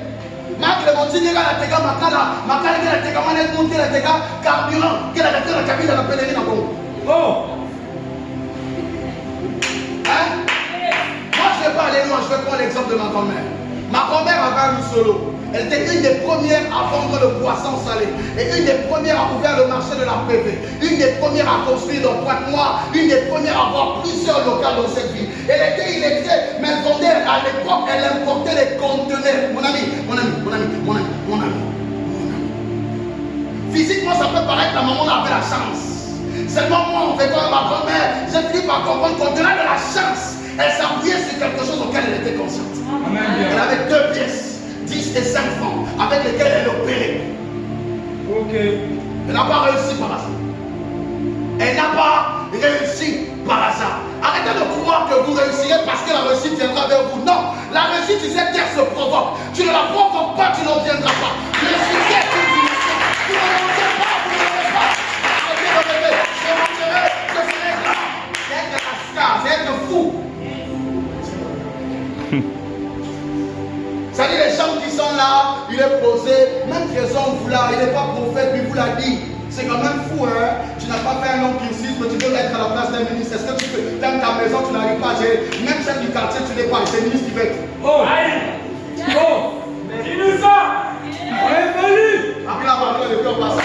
Marc le montini la tega makala la tega manet monter la tega carburant que la cabine de la pèlerine en Congo. Oh. Hein? Moi je ne vais pas aller loin, je vais prendre l'exemple de ma grand-mère. Ma grand-mère avait un solo. Elle était une des premières à vendre le poisson salé. Et une des premières à ouvrir le marché de la PV. Une des premières à construire dans Pointe-Noire. Une des premières à avoir plusieurs locales dans cette ville. Elle était illettrée, mais elle vendait à l'époque, elle importait les conteneurs. Mon ami. Physiquement, ça peut paraître la maman avait la chance. Seulement moi, en fait, comme ma grand-mère, j'ai fini par comprendre qu'on tenait de la chance. Elle s'appuyait sur quelque chose auquel elle était consciente. Amen. Elle avait 2 pièces. 10 et 5 francs avec lesquels elle opérait. Ok. Elle n'a pas réussi par hasard. Elle n'a pas réussi par hasard. Arrêtez de croire que vous réussirez parce que la réussite viendra vers vous. Non, la réussite, tu sais qu'elle se provoque. Tu ne la provoques pas, tu n'en viendras pas. Le succès, c'est une dimension. Tu ne l'entends pas, vous ne l'avez pas. Je montrerai que ce n'est pas. C'est être un star, c'est être fou. C'est-à-dire les gens qui sont là, il est posé, même Trésor vous là, il n'est pas prophète, puis vous l'a dit. C'est quand même fou, hein. Tu n'as pas fait un long cursus, mais tu peux être à la place d'un ministre. Est-ce que tu peux, dans ta maison, tu n'arrives pas à gérer. Même chef du quartier, tu n'es pas. C'est le ministre qui fait. Oh. Oh. Innocent. Révolu. Après la parole, le cœur passe.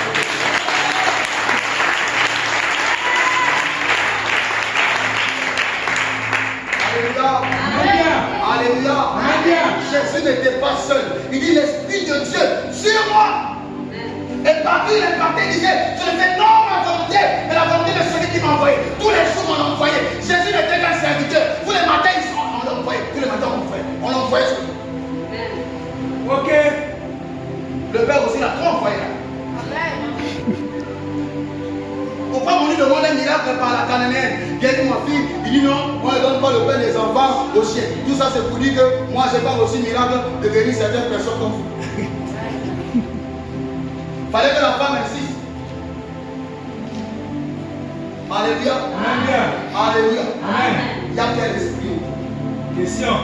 Alléluia. Jésus n'était pas seul. Il dit l'Esprit de Dieu sur moi. Et parmi les parties, il disait, je ne fais non ma volonté, mais la volonté de celui qui m'a envoyé. Tous les jours, on l'envoyait. Jésus n'était qu'un serviteur. Tous les matins, on l'envoyait. Tous les matins, on l'envoyait. Ok. Le Père aussi l'a trop envoyé. Pourquoi on lui demande un miracle par la cananéenne? Guéris ma fille. Il dit non, on ne donne pas le pain des enfants aux chiens. Tout ça, c'est pour dire que moi, je n'ai pas reçu miracle de guérir certaines personnes comme vous. Fallait que la femme insiste. Alléluia. Amen. Alléluia. Amen. Il y a quel esprit? Question.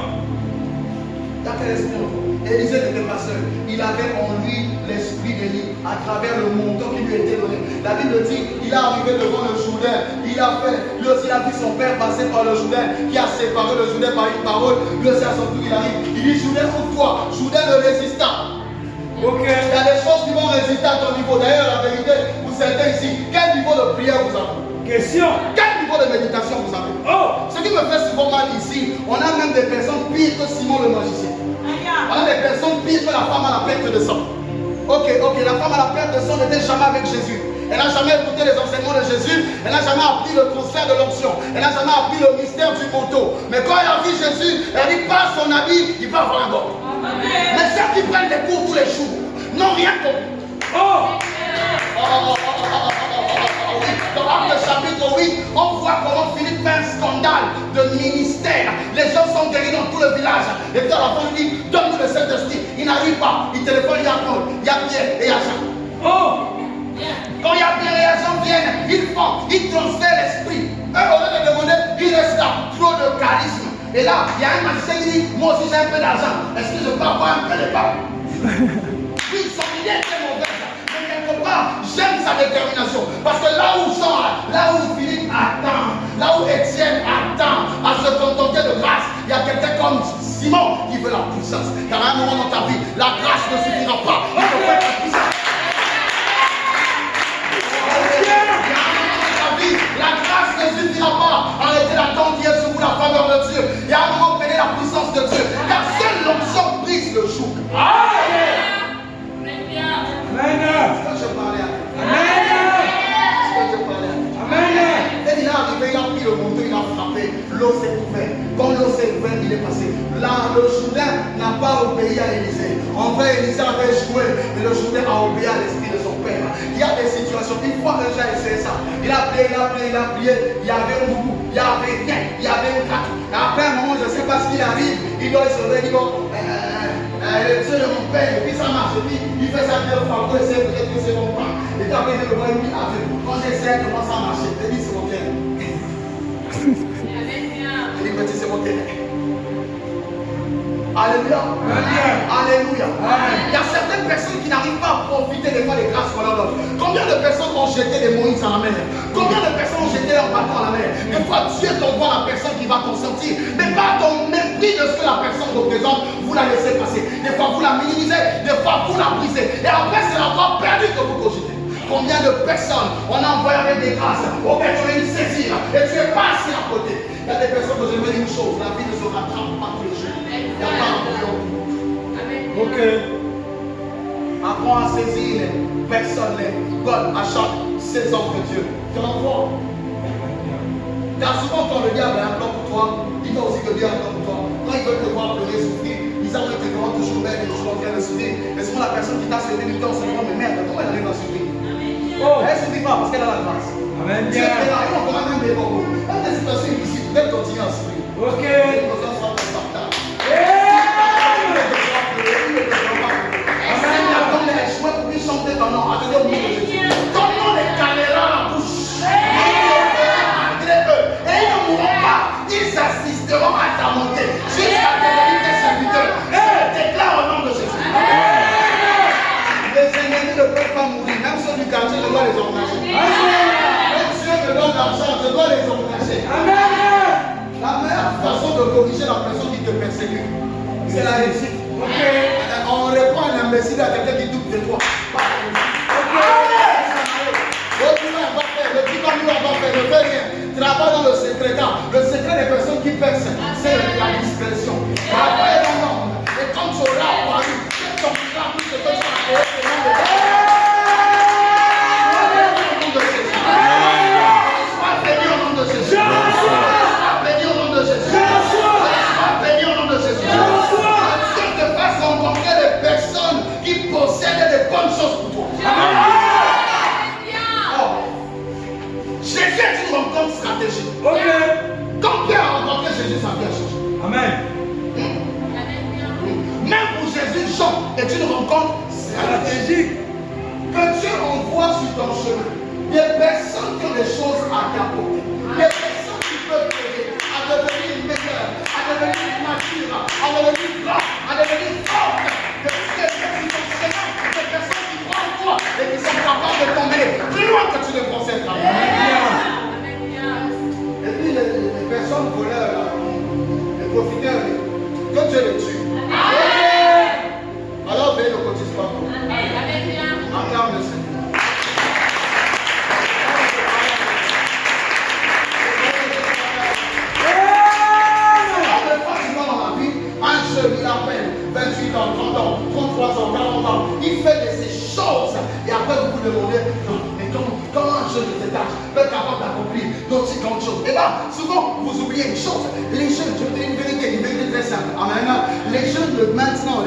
Il y a quel esprit? Élisée n'était pas seul. Il avait en lui l'esprit d'Élie à travers le manteau qui lui était donné. La Bible dit, il est arrivé devant le Jourdain. Il a fait, lui aussi il a vu son père passer par le Jourdain, qui a séparé le Jourdain par une parole. Lui aussi à son tour il arrive. Il dit, Jourdain, ouvre-toi. Jourdain ne résista. Ok. Il y a des choses qui vont résister à ton niveau. D'ailleurs, la vérité, pour certains ici, quel niveau de prière vous avez? Question. Quel niveau de méditation vous avez? Oh. Ce qui me fait souvent mal ici, on a même des personnes pires que Simon le magicien. On a des personnes pires que la femme à la perte de sang. Ok, la femme à la perte de sang n'était jamais avec Jésus. Elle n'a jamais écouté les enseignements de Jésus. Elle n'a jamais appris le transfert de l'onction. Elle n'a jamais appris le mystère du manteau. Mais quand elle a vu Jésus, elle dit pas son habit, il va avoir un bon. Mais ceux qui prennent des cours tous les jours n'ont rien compris. Oh. Dans Actes chapitre 8, on voit comment Philippe fait un scandale de ministère. Les gens sont guéris dans tout le village. Et puis à la fin, il dit, donne-nous le Saint-Esprit. Il n'arrive pas. Il téléphone, il y a Paul, il y a Pierre et il y a Jean. Oh. Quand il y a Pierre et Jean viennent, ils font, ils transfèrent l'esprit. Eux, au lieu de demander, il reste là, trop de charisme. Et là, il y a un magicien qui dit, moi aussi j'ai un peu d'argent. Est-ce que je peux avoir un peu de pain? Oui, son idée était mauvaise. Mais quelque part, j'aime sa détermination. Parce que là où Jean, là où Philippe attend, là où Étienne attend à se contenter de grâce, il y a quelqu'un comme Simon qui veut la puissance. Car à un moment dans ta vie, la grâce ne suffira pas. Il faut faire la puissance. La grâce ne suffira pas. Arrêtez d'attendre qu'il y ait sur vous la faveur de Dieu. Et à un moment, prenez la puissance de Dieu. Car seule l'onction brise le joug. Amen. Est-ce que je parlais à toi? Amen. Est-ce que je parlais à toi? Amen. Et il est arrivé, il a pris le manteau, il a frappé. L'eau s'est ouverte. Quand l'eau s'est ouverte, il est passé. Là, le Jourdain n'a pas obéi à Élisée. En vrai, Élisée avait joué, mais le Jourdain a obéi à l'esprit de son père. Il y a des situations, une fois que j'ai essayé ça, il a prié, il y avait un boubou, il n'y avait rien, il y avait un crack. Après un moment, je ne sais pas ce qu'il arrive, il doit se réveiller, il dit, Dieu de mon père, et puis ça marche, et puis il fait ça deux fois, pour essayer peut-être que c'est mon pain. Et puis après, il me voit, il dit, quand j'essaie, comment ça marche? Il dit, c'est mon cœur. Il dit, petit, c'est mon cœur. Alléluia. Alléluia. Il y a certaines personnes qui n'arrivent pas à profiter des fois des grâces qu'on leur donne. Combien de personnes ont jeté des Moïse à la mer? Combien de personnes ont jeté leur bâton à la mer? Des fois, Dieu t'envoie la personne qui va t'en sortir. Mais pas ton mépris de ce que la personne représente, vous la laissez passer. Des fois, vous la minimisez. Des fois, vous la brisez. Et après, c'est la fois perdue que vous cogitez. Combien de personnes on a envoyé avec des grâces auxquelles tu viens de saisir et tu es passé à côté. Il y a des personnes que je veux dire une chose, la vie ne se rattrape pas tous les jours. Il n'y a pas un bouillon. Ok. Apprends à saisir les personnes, les God à chaque saison de Dieu. Tu en vois. Car souvent quand le diable a un plan pour toi, il va aussi que Dieu a un plan pour toi. Quand il veut te voir pleurer, souffrir, ils ont été vraiment toujours belle et toujours en train de souffrir. Et souvent la personne qui t'a servi du temps se demande, mais merde, comment elle arrive à souffrir? Oh. Elle ne souffrit pas parce qu'elle a la grâce. Amen. Dieu est là, il va quand même des bons. Dans des situations difficiles, tu peux continuer à souffrir. Ok. Les besoins sont confortables. Comment les caméras la bouche. Malgré eux. Et ils ne mourront pas. Ils assisteront à ta montée. Jusqu'à devenir tes serviteurs. Je déclare au nom de Jésus. Les ennemis ne peuvent pas mourir. Même ceux du quartier, je dois les engager. Même ceux qui donnent l'argent, je dois les engager. La meilleure façon de corriger la personne qui te persécute, c'est la réussite. On répond à un imbécile à quelqu'un qui doute de toi. Le petit comme va faire, ne fait rien. Travaille dans le secret. Le secret des personnes qui percent, c'est la discrétion. Travaille dans l'homme. Et quand tu auras apparu, tu comprendras plus ce que tu as fait au nom de Dieu. Sois béni au nom de Jésus. Sois béni au nom de Jésus. Sois béni au nom de Jésus. Dieu te fasse rencontrer des personnes qui possèdent des bonnes choses pour toi. Jésus est une rencontre stratégique. Quand Pierre a rencontré Jésus, sa vie a changé. Amen. Même pour Jésus, Jean est une rencontre stratégique. Que Dieu envoie sur ton chemin des personnes qui ont des choses à t'apporter. Des personnes qui peuvent t'aider à devenir meilleur, à devenir mature, à devenir grand, à devenir fort. Des personnes qui sont présentes, des personnes qui croient en toi et qui sont capables de t'emmener plus loin que tu ne pensais. Et puis les personnes voleurs, les profiteurs, que Dieu les tue. Alors veuillez ne cotise pas. Acclame le Seigneur. Un jeune, il appelle 28 ans, 30 ans, 33 ans, 40 ans. Il fait de ces choses. Et après, vous vous demandez, mais comment un jeune de cet âge peut être capable d'accomplir d'aussi grandes choses? Et là, souvent, vous oubliez une chose. Les jeunes, je vous dis une vérité très simple. Amen. Les jeunes de maintenant,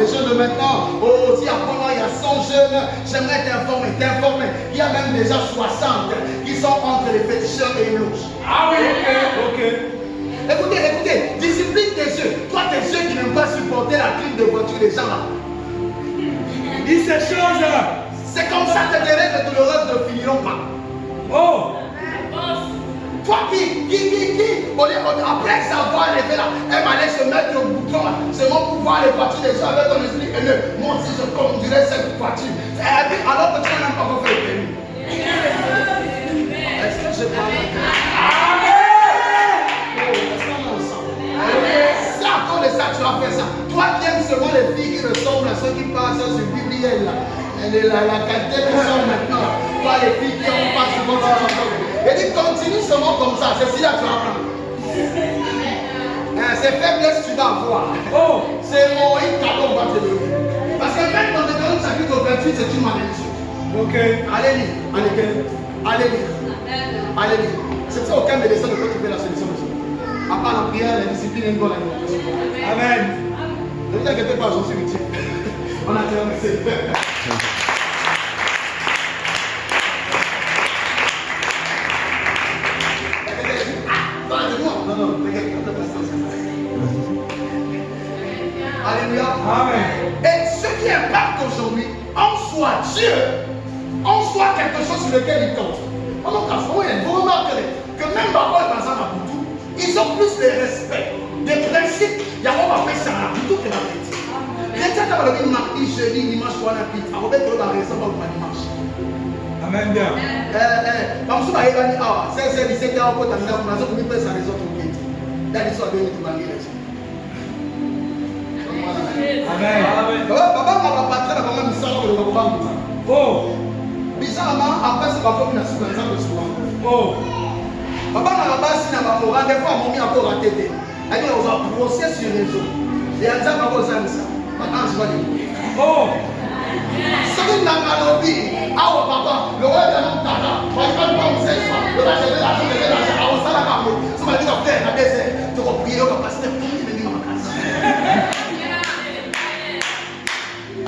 oh, si après il y a 100 jeunes, j'aimerais t'informer. Il y a même déjà 60 qui sont entre les féticheurs et les louches. Ah oui, ok. Écoutez, discipline tes yeux. Toi, tes yeux qui n'aiment pas supporter la clim de voiture des gens là. Dis ces choses. C'est comme ça que tes règles douloureuses ne finiront pas. Oh. Toi qui, après savoir lever là, elle allait se mettre au bouton là, seulement pour voir les voitures des gens avec ton esprit haineux. Moi aussi je conduirais cette voiture. Alors que tu n'as même pas encore fait le permis. Est-ce que je parle de ça? C'est à cause de ça que tu as fait ça. Toi qui aimes seulement les filles qui ressemblent à ceux qui passent sur Bibliel là. La qualité qui sont maintenant. Toi les filles qui ont pas souvent ça. Et dit continue seulement comme ça. C'est si là tu apprends. Ces faiblesses tu vas voir. Oh. C'est mon cadeau qu'on va te donner. Parce que même dans le Deutéronome chapitre 28, c'est une malédiction. Ok. Allez lire. C'est ça aucun médecin ne peut trouver la solution de ça. À part la prière, la discipline et une bonne alimentation. Amen. Ne vous inquiétez pas, j'en suis utile. On a terminé. Non, alléluia. Amen. Et ce qui impacte aujourd'hui, en soit Dieu, en soit quelque chose sur lequel il compte. Alors qu'à ce moment, vous remarquerez que même Baba et Bazan Aboutou, ils ont plus de respect, des principes. Il y a un peu ça à Aboutou que la chrétien. Chrétien, le mardi, jeudi, dimanche, toi, la pite. Alors, peut-être que la raison, pas le dimanche. Amen bien. Comme ça, il va dire, ah, 16h, 17h, on peut t'amener à la maison, on peut faire les autres quêtes. Là, ils sont à venir tout malgré les autres. Amen. Papa m'a pas très avant de ça, le papa. Oh. Bizarrement, après, c'est pas comme une assurance de souvent. Oh. Papa m'a pas si n'a pas pour des fois, mon mis encore à tête. Elle on va procès sur les autres. Et elle a pas besoin de ça. Maintenant, je vais dire. Oh. C'est une analogie. Ah, papa, le roi de la montagne, moi je vais pas me faire ça. Le roi de la montagne, ah, on s'en a parlé. Ça m'a dit, on fait la désert. Tu vas prier, on va passer pour qui venir en casa.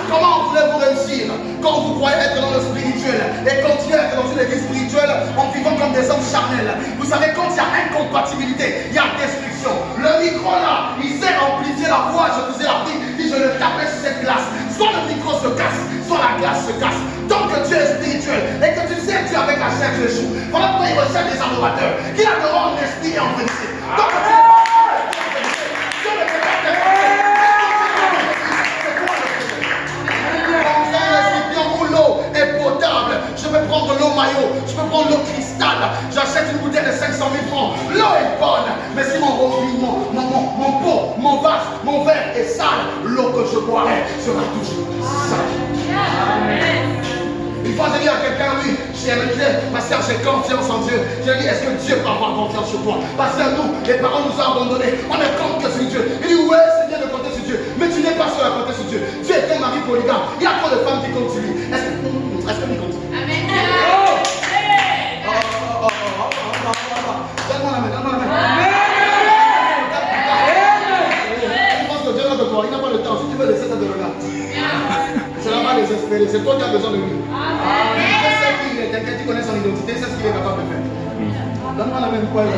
Comment vous voulez vous réussir quand vous croyez être dans le spirituel et continuer à être dans une église spirituelle en vivant comme des hommes charnels? Vous savez, quand il y a incompatibilité, il y a destruction. Le micro là, il sert à amplifier la voix. Je vous ai appris, si je le tapais sur cette glace, soit le micro se casse, soit la glace se casse. Tant que Dieu est spirituel et que tu sais Dieu avec la chair de joue, voilà pourquoi il recherche des adorateurs qui adorent en esprit et en vérité. Tant que Dieu est l'eau est potable. Je peux prendre l'eau maillot, je peux prendre l'eau cristal. J'achète une bouteille de 500 000 francs. L'eau est bonne, mais si mon pot, mon vase, mon verre est sale, l'eau que je boirai sera toujours sale. Une fois, j'ai dit à quelqu'un, oui, pasteur, j'ai confiance en Dieu. J'ai dit, est-ce que Dieu peut avoir confiance sur toi? Pasteur, nous, les parents nous ont abandonnés. On ne compte que sur Dieu. Il dit, ouais, c'est bien de compter sur Dieu. Mais tu n'es pas seul à compter sur Dieu. Dieu est un mari polygame. Il y a trop de femmes qui comptent sur lui. Est-ce que tu comptes? Amen. Donne-moi la main, donne-moi la main. Je pense que Dieu va te voir. Il n'a pas le temps. Si tu veux laisser ça de regarder. Ça ne va pas désespérer. C'est toi qui as besoin de lui. Je sais qu'il est quelqu'un qui connaît son identité, c'est ce qu'il est capable de faire. Donne-moi la même poêle.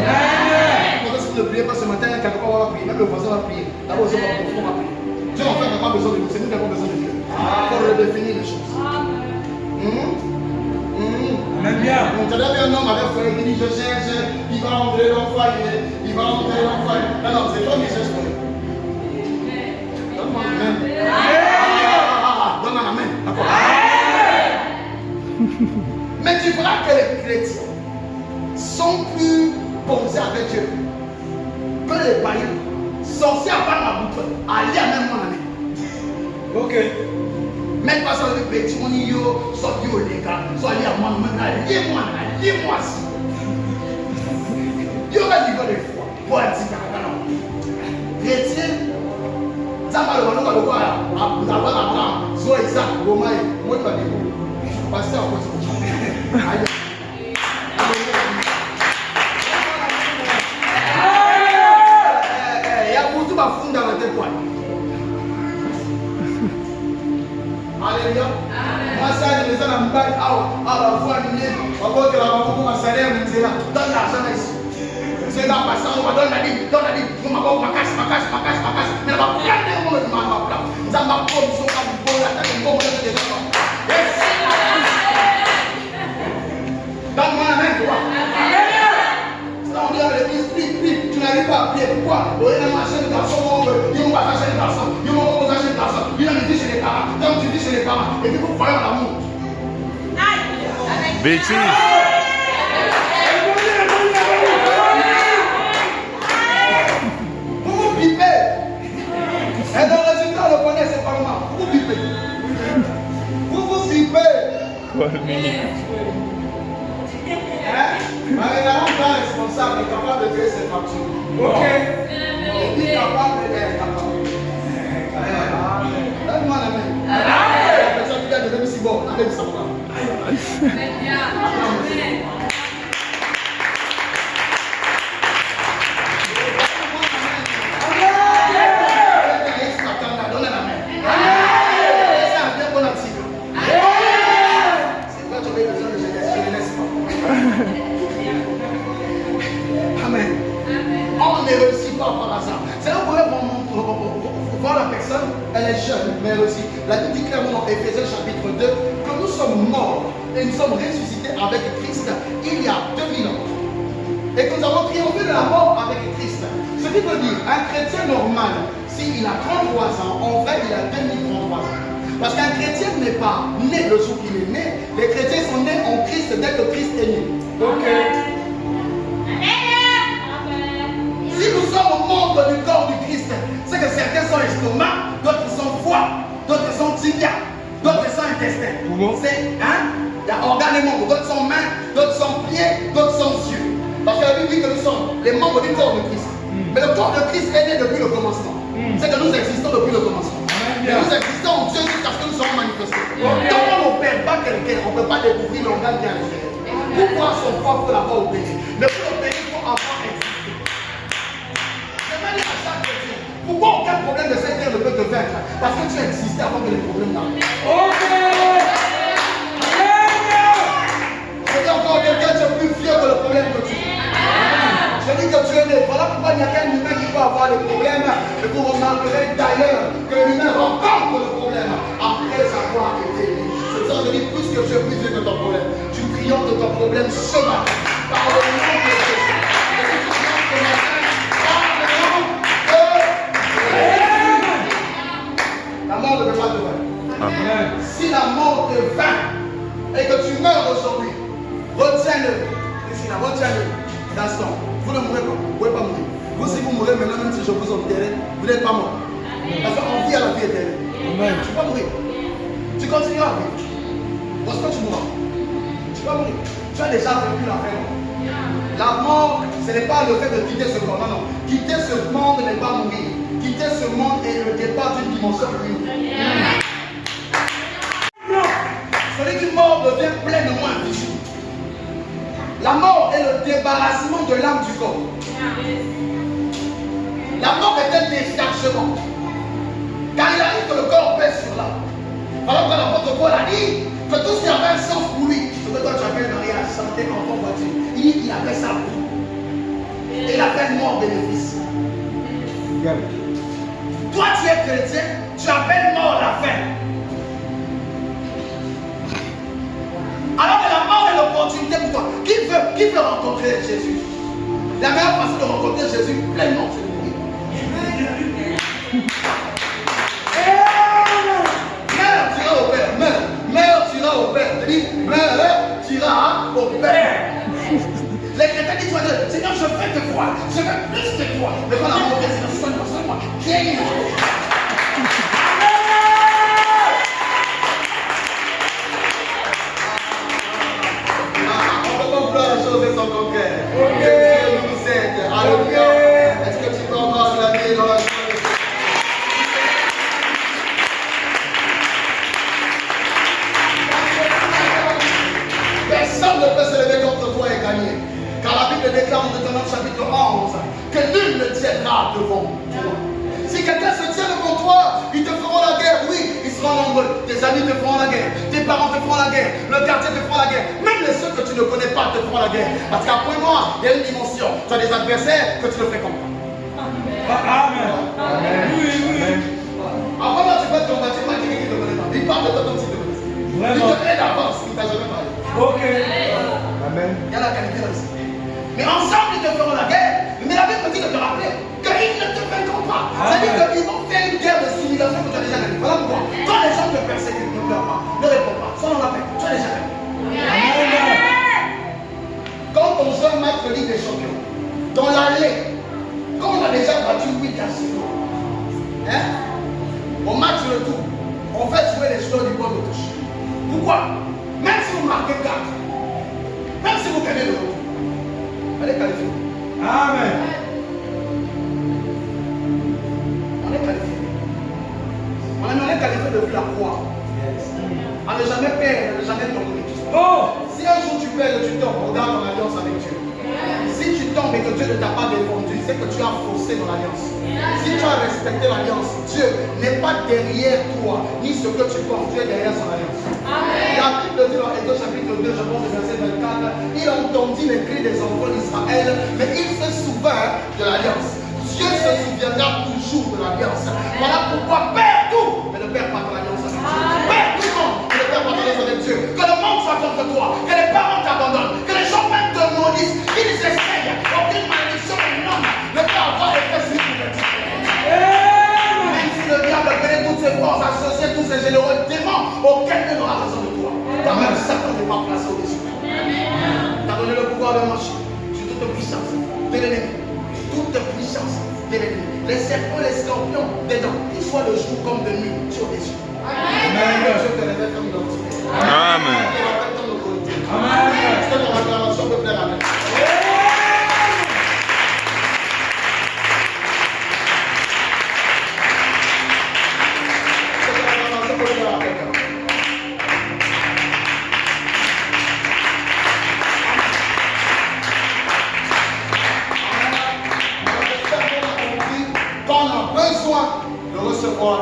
Pourquoi si vous ne priez pas ce matin, quelque part on va prier, même le voisin va prier. D'abord, on va prier. Dieu en fait n'a pas besoin de nous, c'est nous qui avons besoin de Dieu. Il faut redéfinir les choses. Amen bien. Donc, tu as vu un homme avec frère, il dit je cherche, il va entrer dans le foyer, il va entrer dans le foyer. Non, non, c'est toi qui cherches pour lui. Donne-moi la main. Donne-moi la main. D'accord. Mais tu verras que les chrétiens sont plus posés avec Dieu que les païens. Sorciers à part ma boucle, aller à même mon ami. Ok. Même pas sur le petit mon yo, soit yo les gars, soit aller à moi, alliez-moi si. Yo va dire des fois, pour être dit non. Chrétien, ça va le voir le quoi là, Abraham, Zoé, Isaac, Romain, moi tu vas dire, pasteur en fait. Alléluia. Moi, ça, je me sens en bas, à la voix du nez, on va que la maman va s'aller à l'intérieur. Donne l'argent ici. C'est là, passant, on va donner la vie, on va voir ma casse. Mais on va prendre le monde de ma place. Nous allons prendre le son, on va prendre la tête, on va prendre les gens. Donne-moi la main, toi. On dit à l'église, prie, tu n'arrives pas à prier. Pourquoi? Il y a un marché de garçons, ils vont pas acheter les garçons, ils vont pas acheter les garçons, ils vont aller chez les parents, donc tu dis chez les parents, et puis vous croyez en l'amour. Bêtise. Vous vous pipez. Et dans le résultat, on le connaît, c'est pas moi. Vous pipez. Vous pipez. Marie-Laure est responsable, est capable de payer ses factures. Ok. Il est capable de payer. Donne-moi la main. La personne qui a devenu si bon, on a même ça. Donne la main. C'est un bien bon article. C'est pas tu as besoin de jeunesse, je ne laisse pas. Amen. On ne réussit pas par hasard. C'est là où on voir la personne, elle est jeune, mais elle aussi. La Bible dit clairement dans Éphésiens chapitre 2 que nous sommes morts et nous sommes ressuscités avec Christ il y a 2000 ans. Et que nous avons triomphé de la mort avec Christ. Ce qui veut dire, un chrétien normal, s'il a 33 ans, en vrai il a 2030 son voisin. Parce qu'un chrétien n'est pas né le jour qu'il est né. Les chrétiens sont nés en Christ dès que Christ est né. Ok. Si nous sommes membres du corps du Christ, c'est que certains sont estomac, d'autres sont foie, d'autres sont tibia, d'autres sont intestins. C'est il y a organes et membres, d'autres sont mains, d'autres sont pieds, d'autres sont yeux. Parce que la Bible dit que nous sommes les membres du corps de Christ. Mais le corps de Christ est né depuis le commencement. C'est que nous existons depuis le commencement. Et nous existons en Dieu jusqu'à ce que nous serons manifestés. Quand on n'opère pas quelqu'un, on ne peut pas découvrir l'organe qui est à l'intérieur. Pour voir son foie, il faut l'avoir opéré. Mais pour opérer, il faut avoir existé. Je vais dire à chaque chrétien, pourquoi aucun problème de cette terre ne peut te vaincre? Parce que tu as existé avant que les problèmes n'arrivent. Ok. Je dis encore quelqu'un, tu es plus fier que le problème que tu as. Je dis que tu es né. Voilà pourquoi il n'y a qu'un humain qui peut avoir des problèmes. Et vous remarquerez d'ailleurs que l'humain rencontre le problème après avoir été né. C'est ça, je dis plus que tu es plus vieux que ton problème. Tu triomphes de ton problème ce matin. Par le nom de Jésus. Et si tu triomphes ce matin, par le nom de Jésus. La mort ne peut pas te vaincre. Amen. Si la mort te vainc et que tu meurs aujourd'hui, retiens-le. Retiens-le. Gaston, vous ne mourrez pas. Vous ne pouvez pas mourir. Vous, si vous mourrez maintenant, même si je vous enterre, vous n'êtes pas mort. Parce qu'on vit à la vie éternelle. Amen. Tu ne peux pas mourir. Tu continueras à vivre. Lorsque tu mourras, tu vas mourir. Tu as déjà vécu la fin. La mort, ce n'est pas le fait de quitter ce monde. Non, non. Quitter ce monde n'est pas mourir. Quitter ce monde est le départ d'une dimension plus haute. Celui qui mort devient pleinement invisible. La mort est le débarrassement de l'âme du corps. La mort est un déchargement. Car il arrive que le corps pèse sur l'âme. Alors que l'apôtre Paul a dit que tout ce qui avait un sens pour lui, ce que toi tu appelles mariage, santé, enfant, voiture, il appelle ça vie. Et il appelle mort bénéfice. Toi tu es chrétien, tu appelles mort la fin. Alors que la mort est l'opportunité pour toi. Qui veut rencontrer Jésus? La meilleure façon de rencontrer Jésus pleinement, c'est de mourir. Meurs, tu iras au Père. Meurs, tu iras au Père. Je dis, meurs, tu iras au Père. Les chrétiens disent, Seigneur, je veux te voir. Je veux plus de toi. Mais quand la mort vient, Seigneur, soigne-moi. Guéris-moi. Son cœur. Dieu nous aide. Alléluia. Est-ce que tu peux encore acclamer dans la joie de Dieu? Personne ne peut se lever contre toi et gagner. Car la Bible déclare en Deutéronome chapitre 11 que nul ne tiendra devant toi. Si quelqu'un se tient devant toi, ils te feront la guerre. Oui, ils seront nombreux. Tes amis te feront la guerre. Tes parents te feront la guerre. Le quartier te fera la guerre. Même les ceux que tu ne connais pas te feront la guerre. Parce qu'après moi, il y a une dimension. Tu as des adversaires que tu ne fréquentes pas. Amen. Oui. Après moi, tu peux te combattre par quelqu'un qui ne te connaît pas. Il parle de toi comme s'il te connaissait. Il te connaît d'avance. Il ne t'a jamais parlé. Ok. Amen. Il y a la qualité là aussi. Mais ensemble, ils te feront la guerre. Mais la Bible dit de te rappeler qu'ils ne te vaincront pas. C'est-à-dire qu'ils vont faire une guerre de simulation que tu as déjà gagnée. Voilà pourquoi. Quand les gens te persécutent, ne pleure pas. Ne réponds pas. Sois dans la paix. Tu as déjà gagné. Quand on joue un match de Ligue des Champions, dans l'allée, quand on a déjà battu 8 à 6, au match retour, on fait jouer les joueurs du bord de touche. Pourquoi? Même si vous marquez 4, même si vous gagnez le retour, allez qualifier. Amen. On est qualifié. On est qualifié depuis la croix. On n'est jamais perdre, on n'est jamais tomber. Oh! Si un jour tu perds, tu tombes, regarde ton alliance avec Dieu. Si tu tombes et que Dieu ne t'a pas défendu, c'est que tu as faussé dans l'alliance. Si tu as respecté l'alliance, Dieu n'est pas derrière toi, ni ce que tu penses, Dieu est derrière son alliance. La Bible dit dans Exode chapitre 2, je pense, verset 24, il entendit les cris des enfants d'Israël, mais il se souvint de l'alliance. Dieu se souviendra toujours de l'alliance. Voilà pourquoi perds tout, mais ne perds pas ton alliance avec Dieu. Perds tout le monde, mais ne perds pas ton alliance avec Dieu. Que le monde soit contre toi, que les parents t'abandonnent, que les gens même te maudissent, qu'ils essayent. Aucune malédiction énorme ne peut avoir effet sur ton. Même si le diable connaît toutes ses forces, associées, tous puissance de l'ennemi, toute puissance de l'ennemi, les serpents, les scorpions, dedans, qu'il soit le jour comme de nuit, sur les yeux. Amen. Je te révèle comme identité. Amen. Je te révèle comme autorité. Amen. Est-ce que ton acclamation peut plaire à Amen?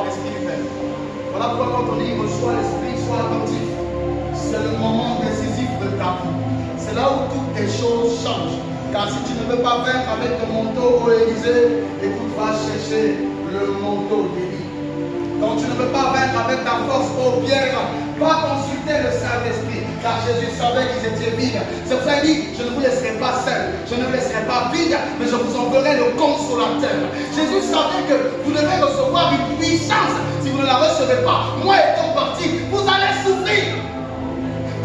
L'esprit même. Voilà pourquoi quand on dit reçois l'esprit, sois attentif. C'est le moment décisif de ta vie. C'est là où toutes les choses changent. Car si tu ne veux pas vaincre avec ton manteau au Élysée, écoute, va chercher le manteau d'Élie. Donc tu ne peux pas vaincre avec ta force au Pierre. Va consulter le Saint-Esprit. Car Jésus savait qu'ils étaient vides. C'est pour ça qu'il dit, je ne vous laisserai pas seul. Je ne vous laisserai pas vide, mais je vous enverrai le consolateur. Jésus savait que vous devez recevoir une puissance. Si vous ne la recevez pas, moi étant parti, vous allez souffrir.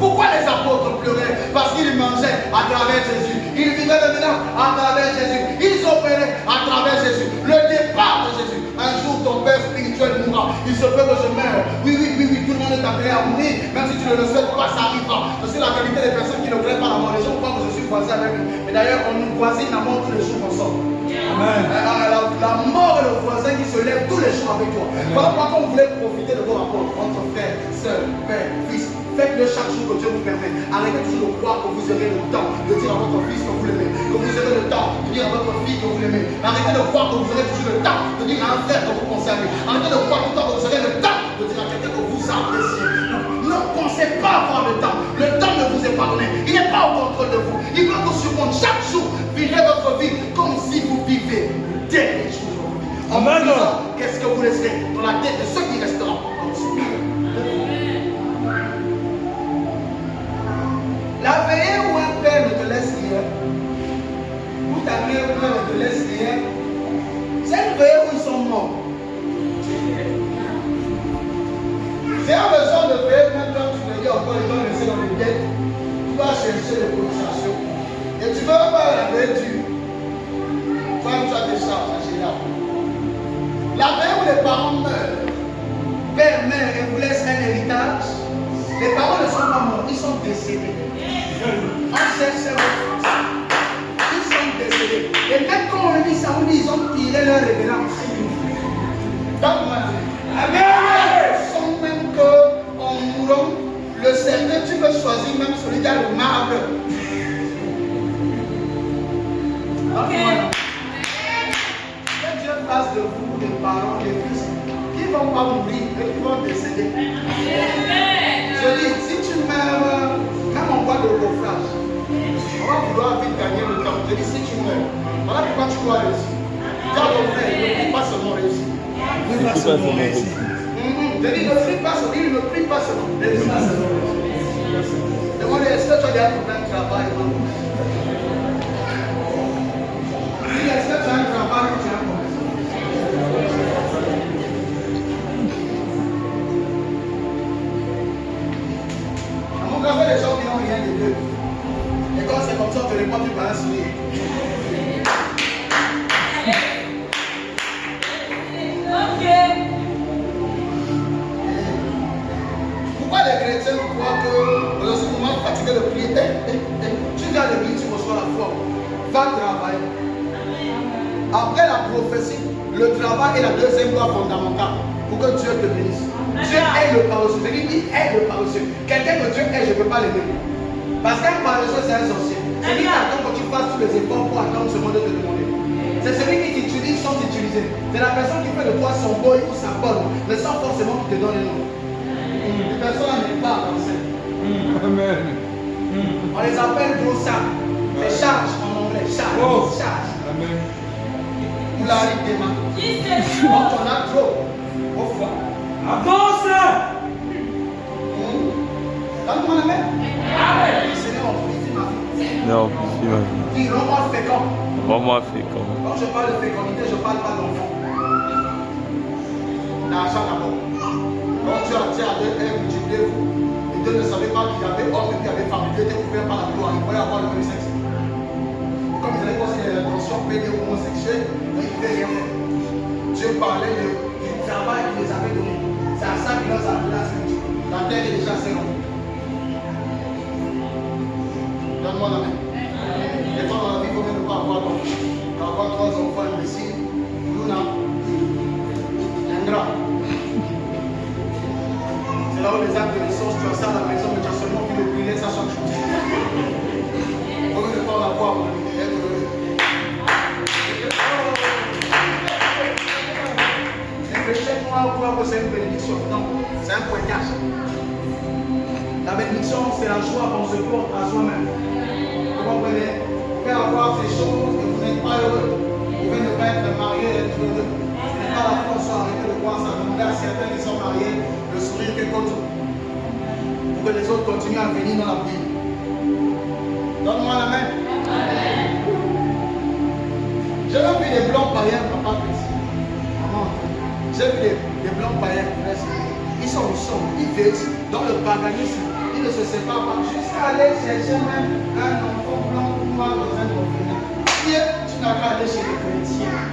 Pourquoi les apôtres pleuraient? Parce qu'ils mangeaient à travers Jésus. Ils vivaient le ménage à travers Jésus. Ils opéraient à travers Jésus. Le départ de Jésus. Un jour, ton père spirituel mourra. Il se peut que je meure. Oui, tout le monde est appelé à mourir. Même si tu ne le souhaites pas, ça arrivera. Je sais la qualité des personnes qui ne craignent pas la mort. Les gens croient que je suis voisin avec eux. Mais d'ailleurs, on nous voisine la mort tous les jours ensemble. Amen. La mort est le voisin qui se lève tous les jours avec toi. Voilà pourquoi vous voulez profiter de vos rapports entre frères, sœurs, père, fils. Faites-le chaque jour que Dieu vous permet. Arrêtez toujours de croire que vous aurez le temps de dire à votre fils que vous l'aimez. Que vous aurez le temps de dire à votre fille que vous l'aimez. Arrêtez de croire que vous aurez toujours le temps de dire à un frère que vous pensez à lui. Arrêtez de croire tout le temps que vous aurez le temps de dire à quelqu'un que vous appréciez. Non, ne pensez pas avoir le temps. Le temps ne vous est pas donné. Il n'est pas au contrôle de vous. Il veut vous surprendre chaque jour. Vivez votre vie comme si vous vivez le dernier jour de votre vie. En vous disant, qu'est-ce que vous laisserez dans la tête de ceux qui resteront ensuite. La veillée où un père ne te laisse rien, où ta mère ne te laisse rien, c'est une veillée où ils sont morts. C'est un besoin de veiller, même quand tu te dis encore les gens laissés dans les dettes, tu vas chercher les cotisations. Et tu ne veux pas la veille dure. Toi, tu as des charges à gérer. La veille où les parents meurent, père, mère, et vous laissent un héritage, les parents ne sont pas morts, ils sont décédés. On cherche ils sont décédés. Et même quand on dit ça, on dit ils ont tiré leur révérence. Amen. Sans même qu'en mourant, le cerveau, tu peux choisir même celui qui a le marbre. Ok. Que Dieu fasse de vous des parents, des fils, qui ne vont pas mourir, mais qui vont décéder. Je dis, si tu meurs, même en voie de naufrage, on va vouloir vite gagner le temps. Je dis, si tu meurs, voilà pourquoi tu dois réussir. Quand ton frère, ne prie pas seulement réussir. Ne prie pas seulement réussir. Je dis, ne prie pas seulement, il ne prie pas seulement. Ne prie pas seulement. Demandez, est-ce que tu as déjà trouvé un travail? Dis, est-ce que tu as un travail ou tu as un commerce? Les gens qui n'ont rien de deux. Et quand c'est comme ça, on te répond, tu vas signer. Ok. Pourquoi les chrétiens croient que dans ce moment fatigué de prier, tu viens de l'église, tu reçois la foi. Va travailler. Après la prophétie, le travail est la deuxième loi fondamentale pour que Dieu te bénisse. Dieu est le paresseux. Je dis, est le paresseux. Quelqu'un que Dieu est, je ne peux pas l'aimer. Parce qu'un paresseux, c'est un sorcier. Celui qui attend que tu fasses tous les efforts pour attendre ce monde de te demander. C'est celui qui t'utilise sans t'utiliser. C'est la personne qui fait de toi son boy ou sa bonne, mais sans forcément qu'il te donne un nom. Les personnes n'est pas avancées. Amen. On les appelle gros sacs. Les charges en anglais. Charge. Charge. Amen. Ou la rive des mains. Quand on a trop, au foie. Avance! Donne-moi la main. Seigneur, amplifie ma vie. Non, amplifie ma vie. Dis, rends-moi fécond. Rends-moi fécond. Quand je parle de fécondité, je ne parle pas d'enfant. L'argent d'abord. Quand Dieu a dit à Dieu, multipliez-vous. Et Dieu ne savait pas qu'il y avait homme et qu'il y avait femme. Dieu était couvert par la gloire. Il pouvait avoir le même sexe. Comme il allait Dieu, mais il ne fait rien faire. Dieu parlait du travail qu'il les avait donné. C'est à ça qu'il leur a appelé à ce métier. La terre est déjà assez longue. Donne-moi la main. Et toi dans la vie, combien de pas avoir donc avoir 3 enfants imbéciles, Luna, ingrat. C'est là où les actes de naissance, tu as ça à la maison, mais tu as seulement vu le brûler, ça chaque jour. Combien de temps l'avoir pour être heureux? Chaque mois, c'est une bénédiction. Non, c'est un poignage. La bénédiction, c'est la joie qu'on se porte à soi-même. Vous comprenez? Vous pouvez avoir ces choses et vous n'êtes pas heureux. Vous pouvez ne pas être marié et être heureux. Ce n'est pas la force à arrêter de voir ça. Demander à certains qui sont mariés de sourire que d'autres. Pour que les autres continuent à venir dans la vie. Donne-moi la main. J'ai même vu des blancs païens, papa, maman. J'ai vu des blancs païens, ils sont ils vivent dans le paganisme, ils ne se séparent pas jusqu'à aller chercher même un enfant blanc ou noir dans un orphelinat. Dieu, tu n'as qu'à aller chez les chrétiens.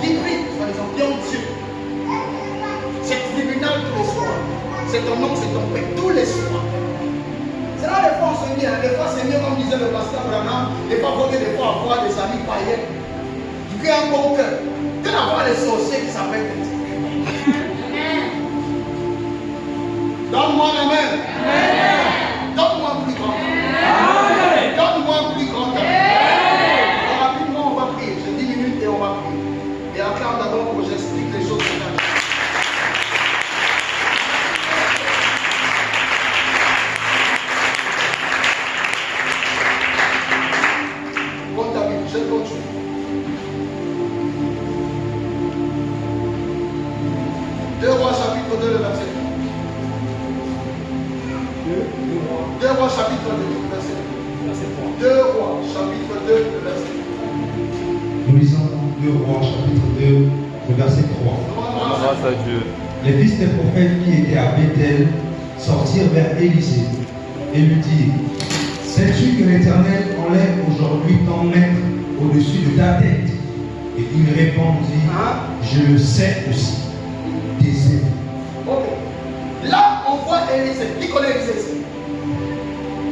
Qui prient, soi-disant, qui ont Dieu. C'est tribunal tous les soirs. C'est ton nom, c'est ton père, tous les soirs. C'est là les fois on se dit, des fois c'est mieux comme disait le pasteur Branham, des fois il faut des fois avoir des amis païens. Tu as un bon cœur. Que d'avoir les sorciers qui s'appellent Dieu. Donne-moi la main. Donne-moi plus grand. Donne-moi plus grand. Rapidement, on va prier. J'ai 10 minutes et on va prier. Et acclame d'abord que j'explique les choses. Compte ta Bible, je continue. 2 Rois chapitre 2, le verset 3. 2 Rois chapitre 2, le verset 3. 2 Rois chapitre 2, le verset 3. Nous lisons 2 Rois chapitre 2, le verset 3. Grâce à Dieu. Les fils des prophètes qui étaient à Bethel sortirent vers Élisée et lui dirent: sais-tu que l'Éternel enlève aujourd'hui ton maître au-dessus de ta tête? Et il répondit: je le sais aussi. Ok. Là, on voit Élisée. Qui connaît Élisée ici?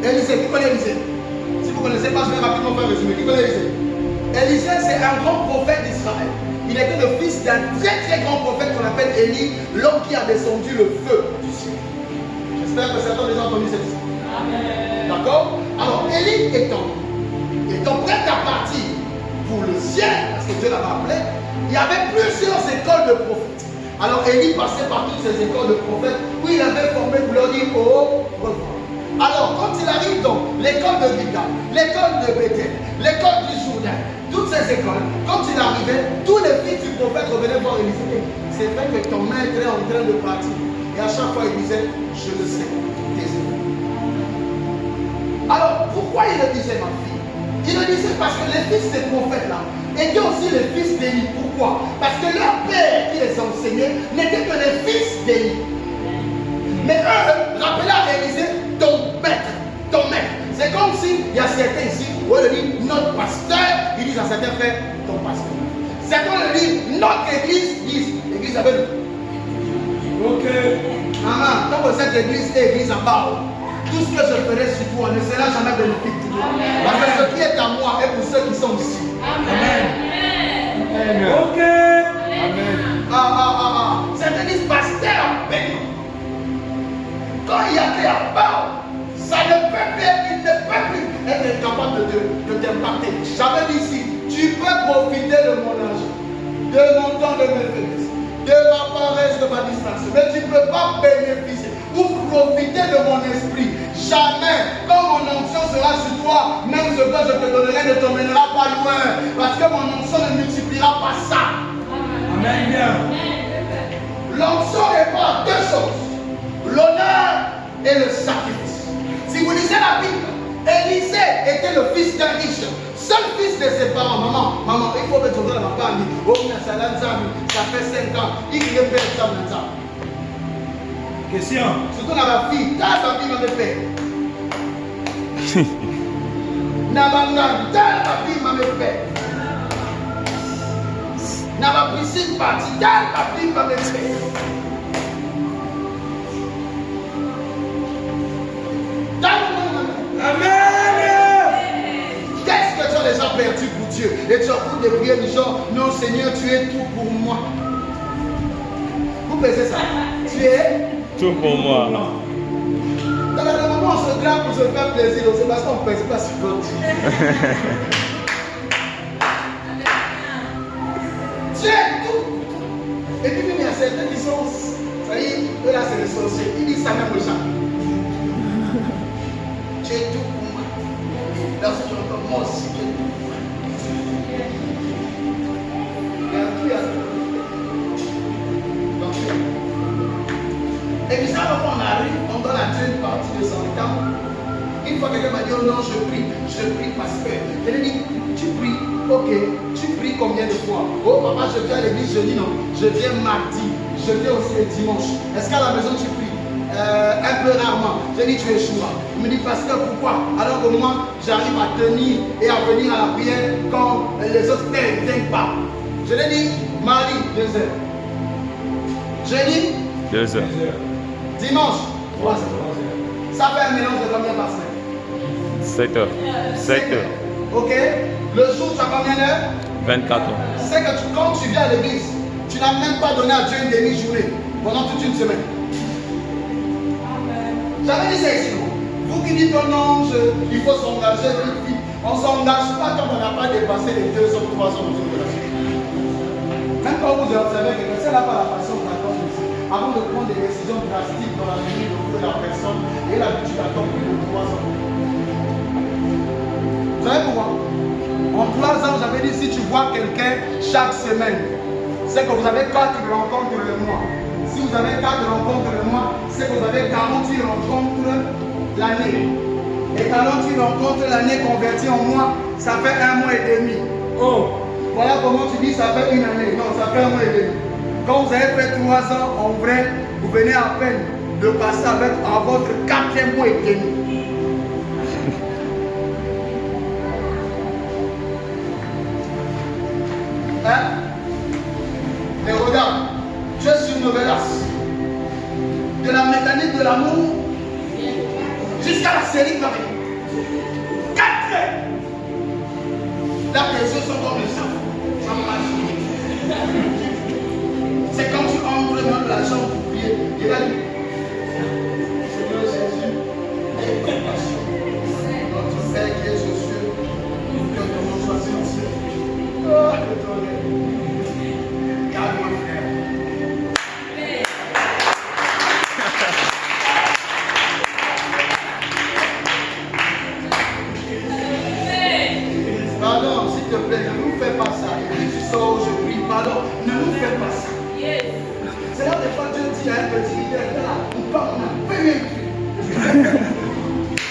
Élisée, qui connaît Élisée? Si vous ne connaissez pas, je vais rapidement faire un résumé. Qui connaît Élisée? Élisée, c'est un grand prophète d'Israël. Il était le fils d'un très grand prophète qu'on appelle Élie, l'homme qui a descendu le feu du ciel. J'espère que certains ont déjà entendu cette histoire. D'accord? Alors, Élie étant prêt à partir pour le ciel, parce que Dieu l'avait appelé, il y avait plusieurs écoles de prophètes. Alors Élie passait par toutes ces écoles de prophètes où il avait formé pour leur dire: oh, revoir. Alors quand il arrive dans l'école de Gilgal, l'école de Bethel, l'école du Jourdain, toutes ces écoles, quand il arrivait, tous les fils du prophète revenaient voir Élisée. C'est vrai que ton maître est en train de partir. Et à chaque fois il disait: je le sais, désolé. Alors pourquoi il le disait, ma fille? Il le disait parce que les fils des prophètes là étaient aussi les fils d'Élie. Pourquoi? Parce que leur père qui les enseignait n'était que les fils d'Élie. Mais eux rappelaient à Élisée: ton maître, ton maître. C'est comme si il y a certains ici où on dit notre pasteur, ils disent à certains frères ton pasteur. Certains le disent notre église, disent l'église avec nous. Ok. Maman, comme cette église est église en bas, tout ce que je ferai sur toi ne sera jamais bénéfique pour toi. Parce que ce qui est à moi est pour ceux qui sont ici. Amen. Amen. Ok. Amen. Certains disent pasteur, mais non. Quand il y a des à part, ça ne peut plus, il ne peut plus être capable de t'impacter. J'avais dit ici, tu peux profiter de mon âge, de mon temps de mes faiblesses, de ma paresse, de ma distance, mais tu ne peux pas bénéficier ou profiter de mon esprit. Jamais, quand mon onction sera sur toi, même ce que je te donnerai ne t'emmènera pas loin, parce que mon onction ne multipliera pas ça. Amen. Bien. L'onction répond 2 choses: l'honneur et le sacrifice. Si vous lisez la Bible, Élisée était le fils d'un riche, seul fils de ses parents. Maman, il faut que tu regardes ma famille. Oh, ça fait 5 ans. Il est père de ça. Question. Surtout dans la fille, ta fille dans le père. Nabanga, tel ma vie m'a fait. Naba piscine parti, tel ma vie m'a fait. Amen. Qu'est-ce que tu as déjà perdu pour Dieu? Et tu as beaucoup de prières du genre, non Seigneur, tu es tout pour moi. Vous pensez ça? Tu es Tout pour moi. dans le moment où on se grave pour se faire plaisir, c'est parce qu'on ne pense pas sur votre Dieu. Tu es tout. Et puis il y a certains qui sont, ça y est, eux là c'est les sorciers. Ils disent ça même aux gens. Tu es tout pour moi. Lorsque tu entends moi aussi, tu es tout pour moi. Et puis ça, quand on arrive, on donne à Dieu une partie de son temps. Une fois quelqu'un m'a dit, oh non, je prie parce que. Je lui ai dit, tu pries, ok, tu pries combien de fois? Oh papa, je viens à l'église, je dis non, je viens mardi, je viens aussi le dimanche. Est-ce qu'à la maison tu pries? Un peu rarement. J'ai dit, tu échoues. Il me dit, parce que pourquoi? Alors que moi, j'arrive à tenir et à venir à la prière quand les autres ne viennent pas. Je lui ai dit, mardi, 2 heures. Jeudi, 2 heures. dimanche, 3 heures. Ça fait un mélange de combien par semaine? 7 heures. 7 heures. Ok? Le jour, tu as combien d'heures? 24 heures. C'est que quand tu viens à l'église, tu n'as même pas donné à Dieu une demi-journée pendant toute une semaine. J'avais dit ça ici, non? Vous qui dites oh non, il faut s'engager vite, vite. On ne s'engage pas quand on n'a pas dépassé les 200 ou 300 jours de la semaine. Même quand vous observez que c'est là pas la façon d'attendre ici. Avant de prendre des décisions drastiques dans la vie de la personne, et l'habitude d'attendre plus de 3 ans. Vous savez pourquoi? En 3 ans, j'avais dit si tu vois quelqu'un chaque semaine, c'est que vous avez 4 rencontres le mois. Si vous avez 4 rencontres le mois, c'est que vous avez 48 rencontres l'année. Et 48 rencontres l'année converties en mois, ça fait 1 mois et demi. Oh. Voilà comment tu dis ça fait une année. Non, ça fait 1 mois et demi. Quand vous avez fait 3 ans en vrai, vous venez à peine de passer à votre 4e mois et demi. Hein? Mais regarde, tu es sur une nouvelle race. De la mécanique de l'amour jusqu'à la série de 4 heures. Là, tes yeux sont comme le sang. Ça marche. C'est comme tu entres dans la jambe pour prier. Il va dire Seigneur Jésus, aie compassion. Notre Père qui est aux cieux, nous te donnons choisir au ciel. Oh, le tonnerre. Garde mon frère. Pardon, s'il te plaît, ne nous fais pas ça. Et puis tu sors, je prie, pardon, ne nous fais pas ça. C'est là des fois Dieu dit à un petit leader, là, on parle, on a payé.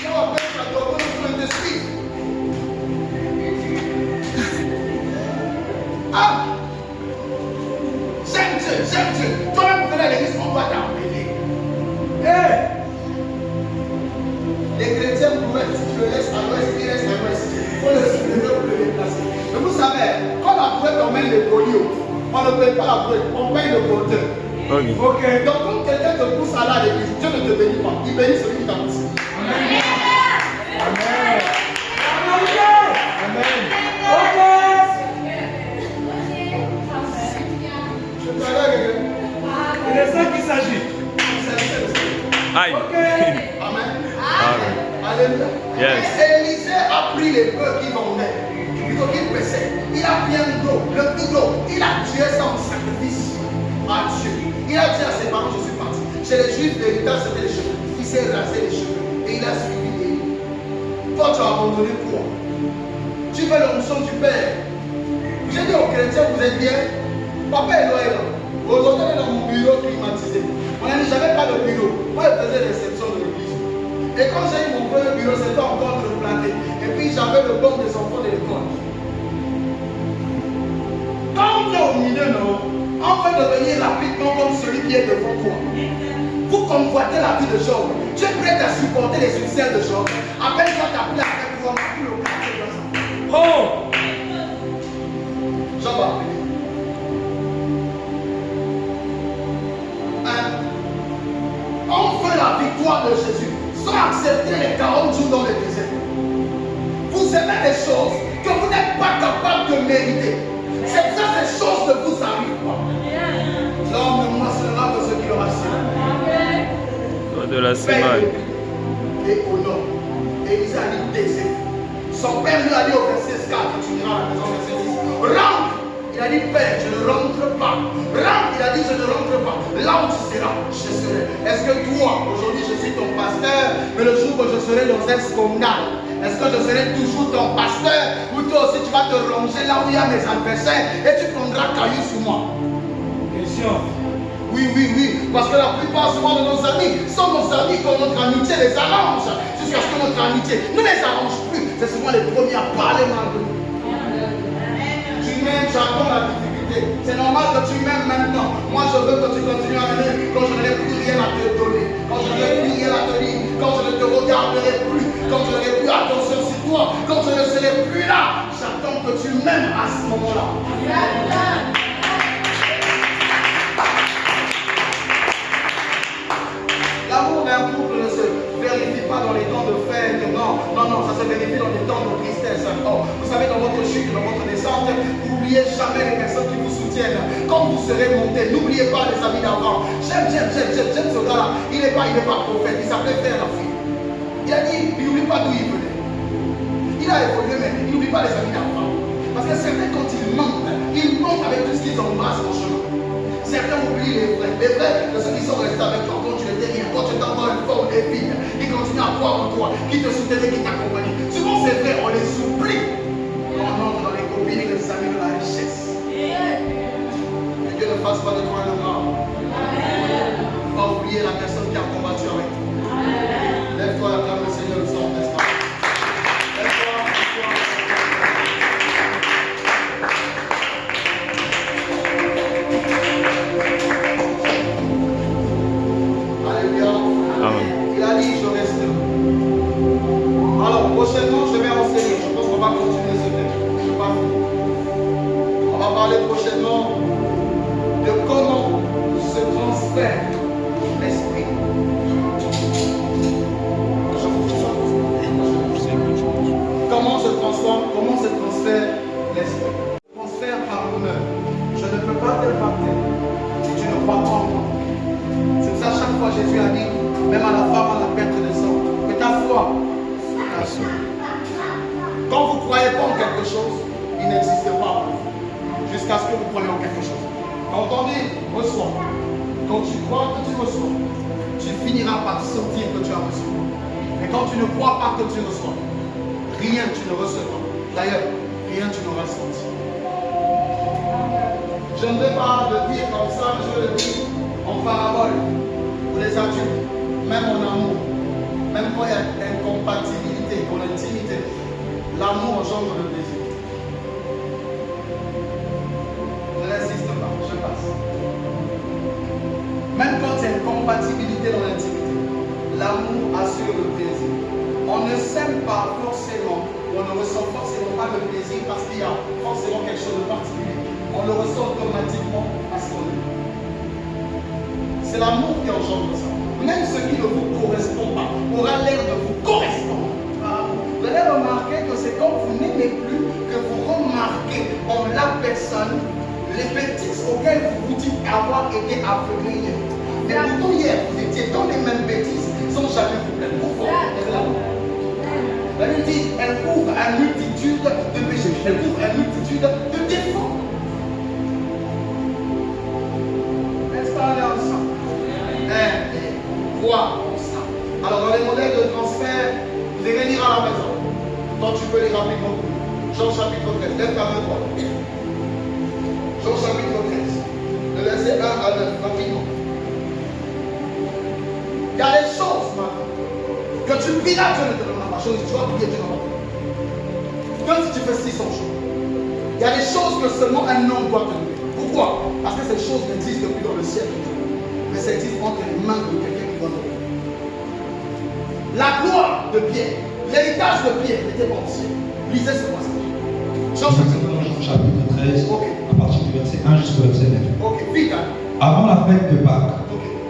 Non, après, ça doit vous de suite. Ah! J'aime Dieu, j'aime Dieu. Toi-même, vous venez à l'église, on va t'appeler. Hey! Les chrétiens pourraient, si tu le laisses à l'ouest, il reste à l'ouest. Il faut le soulever pour le déplacer. Mais vous savez, quand la brouette emmène les colis, on ne paye pas la brouette, on paye le porteur. Ok. Ok, donc quand quelqu'un te pousse à la l'église, Dieu ne te bénit pas, il bénit celui qui t'a poussé. Amen. Amen. Amen. Je te regarde quelqu'un. C'est de ça qu'il s'agit. Aïe. Amen. Amen. Alléluia. Yes. Élisée a pris les bœufs qui vendaient, plutôt qu'il paissait. Il a pris un dos, le plus gros. Il a tué ça en sacrifice à Dieu. Il a dit à ses parents, je suis parti. Chez les juifs, l'héritage c'était les cheveux. Il s'est rasé les cheveux et il a suivi Élie. Toi, tu as abandonné quoi? Tu fais l'onction du Père. J'ai dit aux chrétiens, vous êtes bien? Papa est là. Aujourd'hui, on est dans mon bureau climatisé. On n'a jamais pas de bureau. Moi, je faisais réception de l'église. Et quand j'ai eu mon premier bureau, c'était encore replanté. Et puis, j'avais le banc des enfants de l'école. Quand on est au milieu, non, on peut devenir rapidement comme celui qui est devant toi. Vous convoitez la vie de Job. Tu es prêt à supporter les succès de Job. À peine quand tu as pris avec toi, on a pu le placer. accepté les 40 jours dans le désert. Vous aimez des choses que vous n'êtes pas capable de mériter. C'est ça, ces choses ne vous arrivent pas. L'homme ne moissonnera que ce qu'il aura semé. De la semaine. Et au nord. Élisée a dit désert. Son père lui a dit au verset 4, tu diras à la maison, verset 10. Rentre. Il a dit, Père, je ne rentre pas. Rentre, il a dit, je ne rentre pas. Là où tu seras, je serai. Est-ce que toi, aujourd'hui, je suis ton pasteur, mais le jour où je serai dans un scandale, est-ce que je serai toujours ton pasteur, ou toi aussi tu vas te ranger là où il y a mes adversaires et tu prendras caillou sur moi? Question. Oui, parce que la plupart souvent de nos amis sont nos amis quand notre amitié les arrange. Jusqu'à ce que notre amitié ne les arrange plus. C'est souvent les premiers à parler mal de nous. Tu m'aimes, j'attends la difficulté. C'est normal que tu m'aimes maintenant. Moi je veux que tu continues à m'aimer quand je n'ai plus rien à te donner. Quand je n'ai plus rien à te dire. Quand je ne te regarderai plus. Quand je n'aurai plus attention sur toi. Quand je ne serai plus là. J'attends que tu m'aimes à ce moment-là. L'amour d'un couple ne se vérifie pas dans les temps de fête. Non, ça se vérifie dans les temps de tristesse. Oh, vous savez, dans votre chute, dans votre descente, n'oubliez jamais les personnes qui vous soutiennent. Quand vous serez monté, n'oubliez pas les amis d'avant. J'aime ce gars-là. Il n'est pas prophète, il s'appelait Père la fille. Il a dit, il n'oublie pas d'où il venait. Il a évolué, mais il n'oublie pas les amis d'avant. Parce que certains, quand ils montent avec tout ce qu'ils embrassent en chemin. Certains oublient les vrais, de ceux qui sont restés avec toi quand tu n'étais rien, quand tu étais encore une forme épine, qui continuent à croire en toi, qui te soutenaient, qui t'accompagnaient. Souvent c'est vrai, on les oublie. On entre dans les copines et les amis de la richesse. Que Dieu ne fasse pas de toi un homme. Pas oublier la personne qui a combattu avec toi. Lève-toi à la table, le Seigneur le sort. Il a dit, je reste. Alors, prochainement, je vais enseigner. Je pense qu'on va continuer ce thème. Je ne vais pas finir. On va parler prochainement de comment se transfère l'esprit. Comment se transfère l'esprit? Transfert par l'honneur. Je ne peux pas te parler si tu ne crois pas en moi. C'est pour ça chaque fois Jésus a dit, même à la femme à la perte de sang, que ta foi ta sauvé. Quand vous ne croyez pas en quelque chose, il n'existe pas pour vous. Jusqu'à ce que vous croyez en quelque chose. Quand on dit reçois, quand tu crois que tu reçois, tu finiras par sentir que tu as reçu. Mais quand tu ne crois pas que tu reçois, rien tu ne recevras. D'ailleurs, rien tu n'auras senti. Je ne vais pas le dire comme ça, mais je vais le dire en parabole pour les adultes, même en amour, même quand il y a incompatibilité, en intimité, l'amour engendre le plaisir. Ne l'insiste pas, je passe. Même quand il y a une compatibilité dans l'intimité, l'amour assure le plaisir. On ne s'aime pas forcément, on ne ressent forcément pas le plaisir parce qu'il y a forcément quelque chose de particulier. On le ressent automatiquement parce qu'on est. C'est l'amour qui engendre ça. Même ce qui ne vous correspond pas aura l'air de vous correspondre. Vous allez remarquer que c'est quand vous n'aimez plus que vous remarquez en la personne les bêtises auxquelles vous vous dites avoir été aveuglé hier. Mais pourtant hier, vous étiez dans les mêmes bêtises sans jamais vous plaindre. Pourquoi? La Bible dit, elle couvre une multitude de péchés, elle couvre une multitude de défauts. Est-ce qu'on est ensemble? Croire ensemble. Alors dans les modèles de transfert, vous allez lire à la maison. Toi tu peux lire rapidement. Jean chapitre 13, lève ta main droite. Jean chapitre 13, le verset 1 à 9, rapidement. Il y a des choses maintenant que tu prieras, Dieu ne te donnera pas. Tu vas prier, Dieu ne te donnera pas. Comme si tu fais 600 choses. Il y a des choses que seulement un homme doit te donner. Pourquoi? Parce que ces choses n'existent plus dans le ciel. Mais ça existe entre les mains de quelqu'un qui doit donner. La gloire de Pierre, l'héritage de Pierre n'était pas ancien. Lisez ce passage. Jean chapitre 13, à partir du verset 1 jusqu'au verset 9. Ok, vite. Avant la fête de Pâques,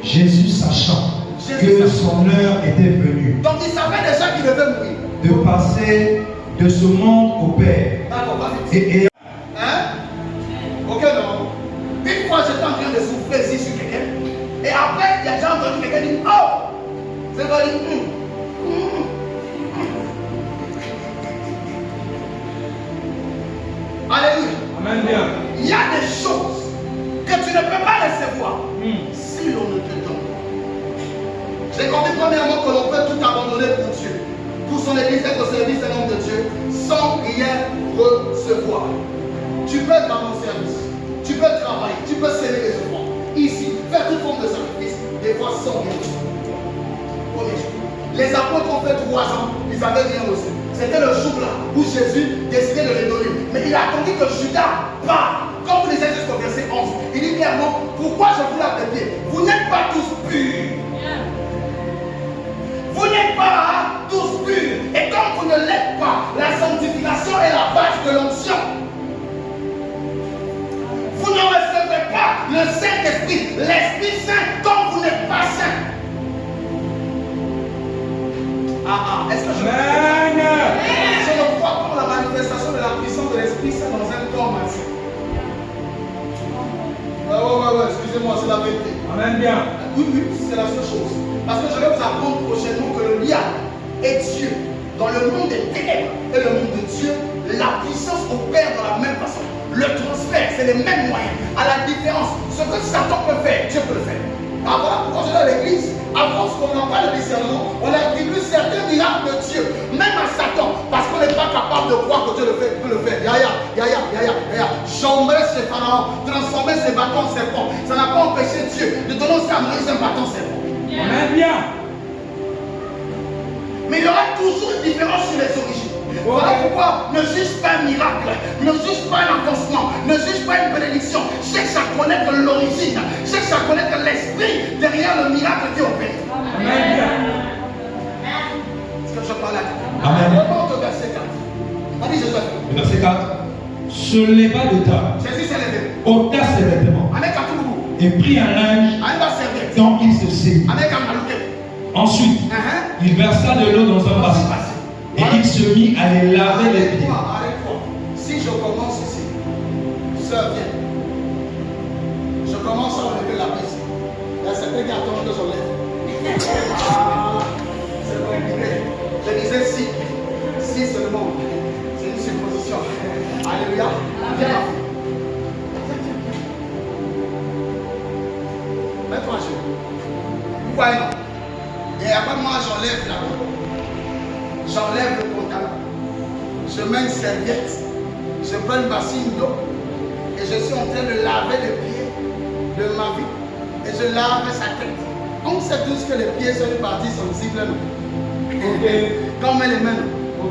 Jésus sachant que son heure était venue Donc il savait déjà qu'il devait mourir. de passer de ce monde au Père. D'accord, vas-y. Et Hein? Ok, non. Une fois j'étais en train de souffler ici sur quelqu'un. Et après, il y a déjà entendu quelqu'un dire oh! C'est quoi dire Alléluia. Amen bien. Il y a des choses que tu ne peux pas recevoir si l'on ne te donne pas. J'ai compris premièrement que l'on peut tout abandonner pour Dieu. Tout son église est au service d'un homme de Dieu sans rien recevoir. Tu peux être dans mon service, tu peux travailler, tu peux serrer les enfants. Ici, faire toute forme de sacrifice, des fois sans rien recevoir. Premier jour. Les apôtres ont fait 3 ans, ils n'avaient rien reçu. C'était le jour-là où Jésus décidait de les donner. Mais il a attendu que Judas parte. Comme vous lisez jusqu'au verset 11, il dit clairement, pourquoi je vous l'appelle? Vous n'êtes pas tous purs. Vous n'êtes pas tous purs. Et comme vous ne l'êtes pas, la sanctification est la base de l'onction. Vous ne recevrez pas le Saint-Esprit, l'Esprit Saint, comme vous n'êtes pas saint. Est-ce que je ne crois pas la manifestation de la puissance de l'Esprit Saint dans un corps malsain? Ouais, excusez-moi, c'est la vérité. Amen bien. Oui, c'est la seule chose. Parce que je vais vous apprendre prochainement que le lien est Dieu. Dans le monde des ténèbres et le monde de Dieu, la puissance opère de la même façon. Le transfert, c'est les mêmes moyens. À la différence, ce que Satan peut faire, Dieu peut le faire. Alors voilà pourquoi je vais à l'église. Avant ce qu'on n'a pas de discernement, on attribue certains miracles de Dieu, même à Satan, parce qu'on n'est pas capable de croire que Dieu peut le faire. Chambrer ses pharaons, transformer ses bâtons en serpents. Ça n'a pas empêché Dieu de donner aussi à Moïse un bâton serpent. Amen bien. Mais il y aura toujours une différence sur les origines. Voilà pourquoi ne juge pas un miracle, ne juge pas un avancement, ne juge pas une bénédiction. Cherche à connaître l'origine, cherche à connaître l'esprit derrière le miracle qui opère. Amen bien. Est-ce que je parle à quelqu'un? Amen. Remonte au verset 4. Vas-y, Jésus. Le verset 4 se leva de table, Jésus s'est levé. ôta ses vêtements Avec un tout et prit un linge avec la serviette, dont il se saisit. avec un malouquet. Ensuite, il versa de l'eau dans un bassin et il se mit à les laver les pieds. Arrête-toi. Si je commence ici, sœur, viens. Je commence à enlever la piste. Il y a certains qui attendent que je lève. C'est compliqué. Je disais si seulement. C'est une supposition. Alléluia. Viens là. Mets-toi à genoux. Pourquoi non? Et après moi, j'enlève la robe. J'enlève le pantalon. Je mets une serviette. Je prends une bassine d'eau. Et je suis en train de laver les pieds de ma vie. Et je lave sa tête. On sait tous que les pieds sont une partie sensible. Quand on met les mains.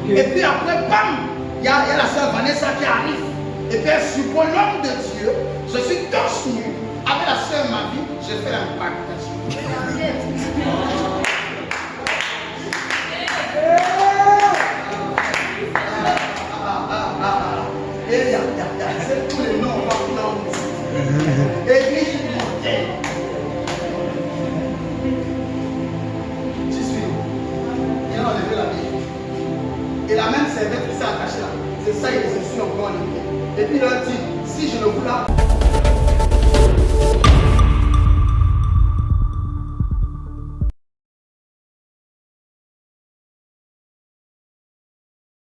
Et puis après, bam! Il y a la sœur Vanessa qui arrive. Et puis elle suppose l'homme de Dieu. Je suis torse nu. Avec la sœur ma vie, je fais l'impactation. Et c'est tous les noms partout dans le monde. Église mondiale. Je suis. Il a enlevé la vie. Et la même serviette qui s'est attachée là. C'est ça, je suis encore enlevé. Et puis il leur dit, si je ne vous la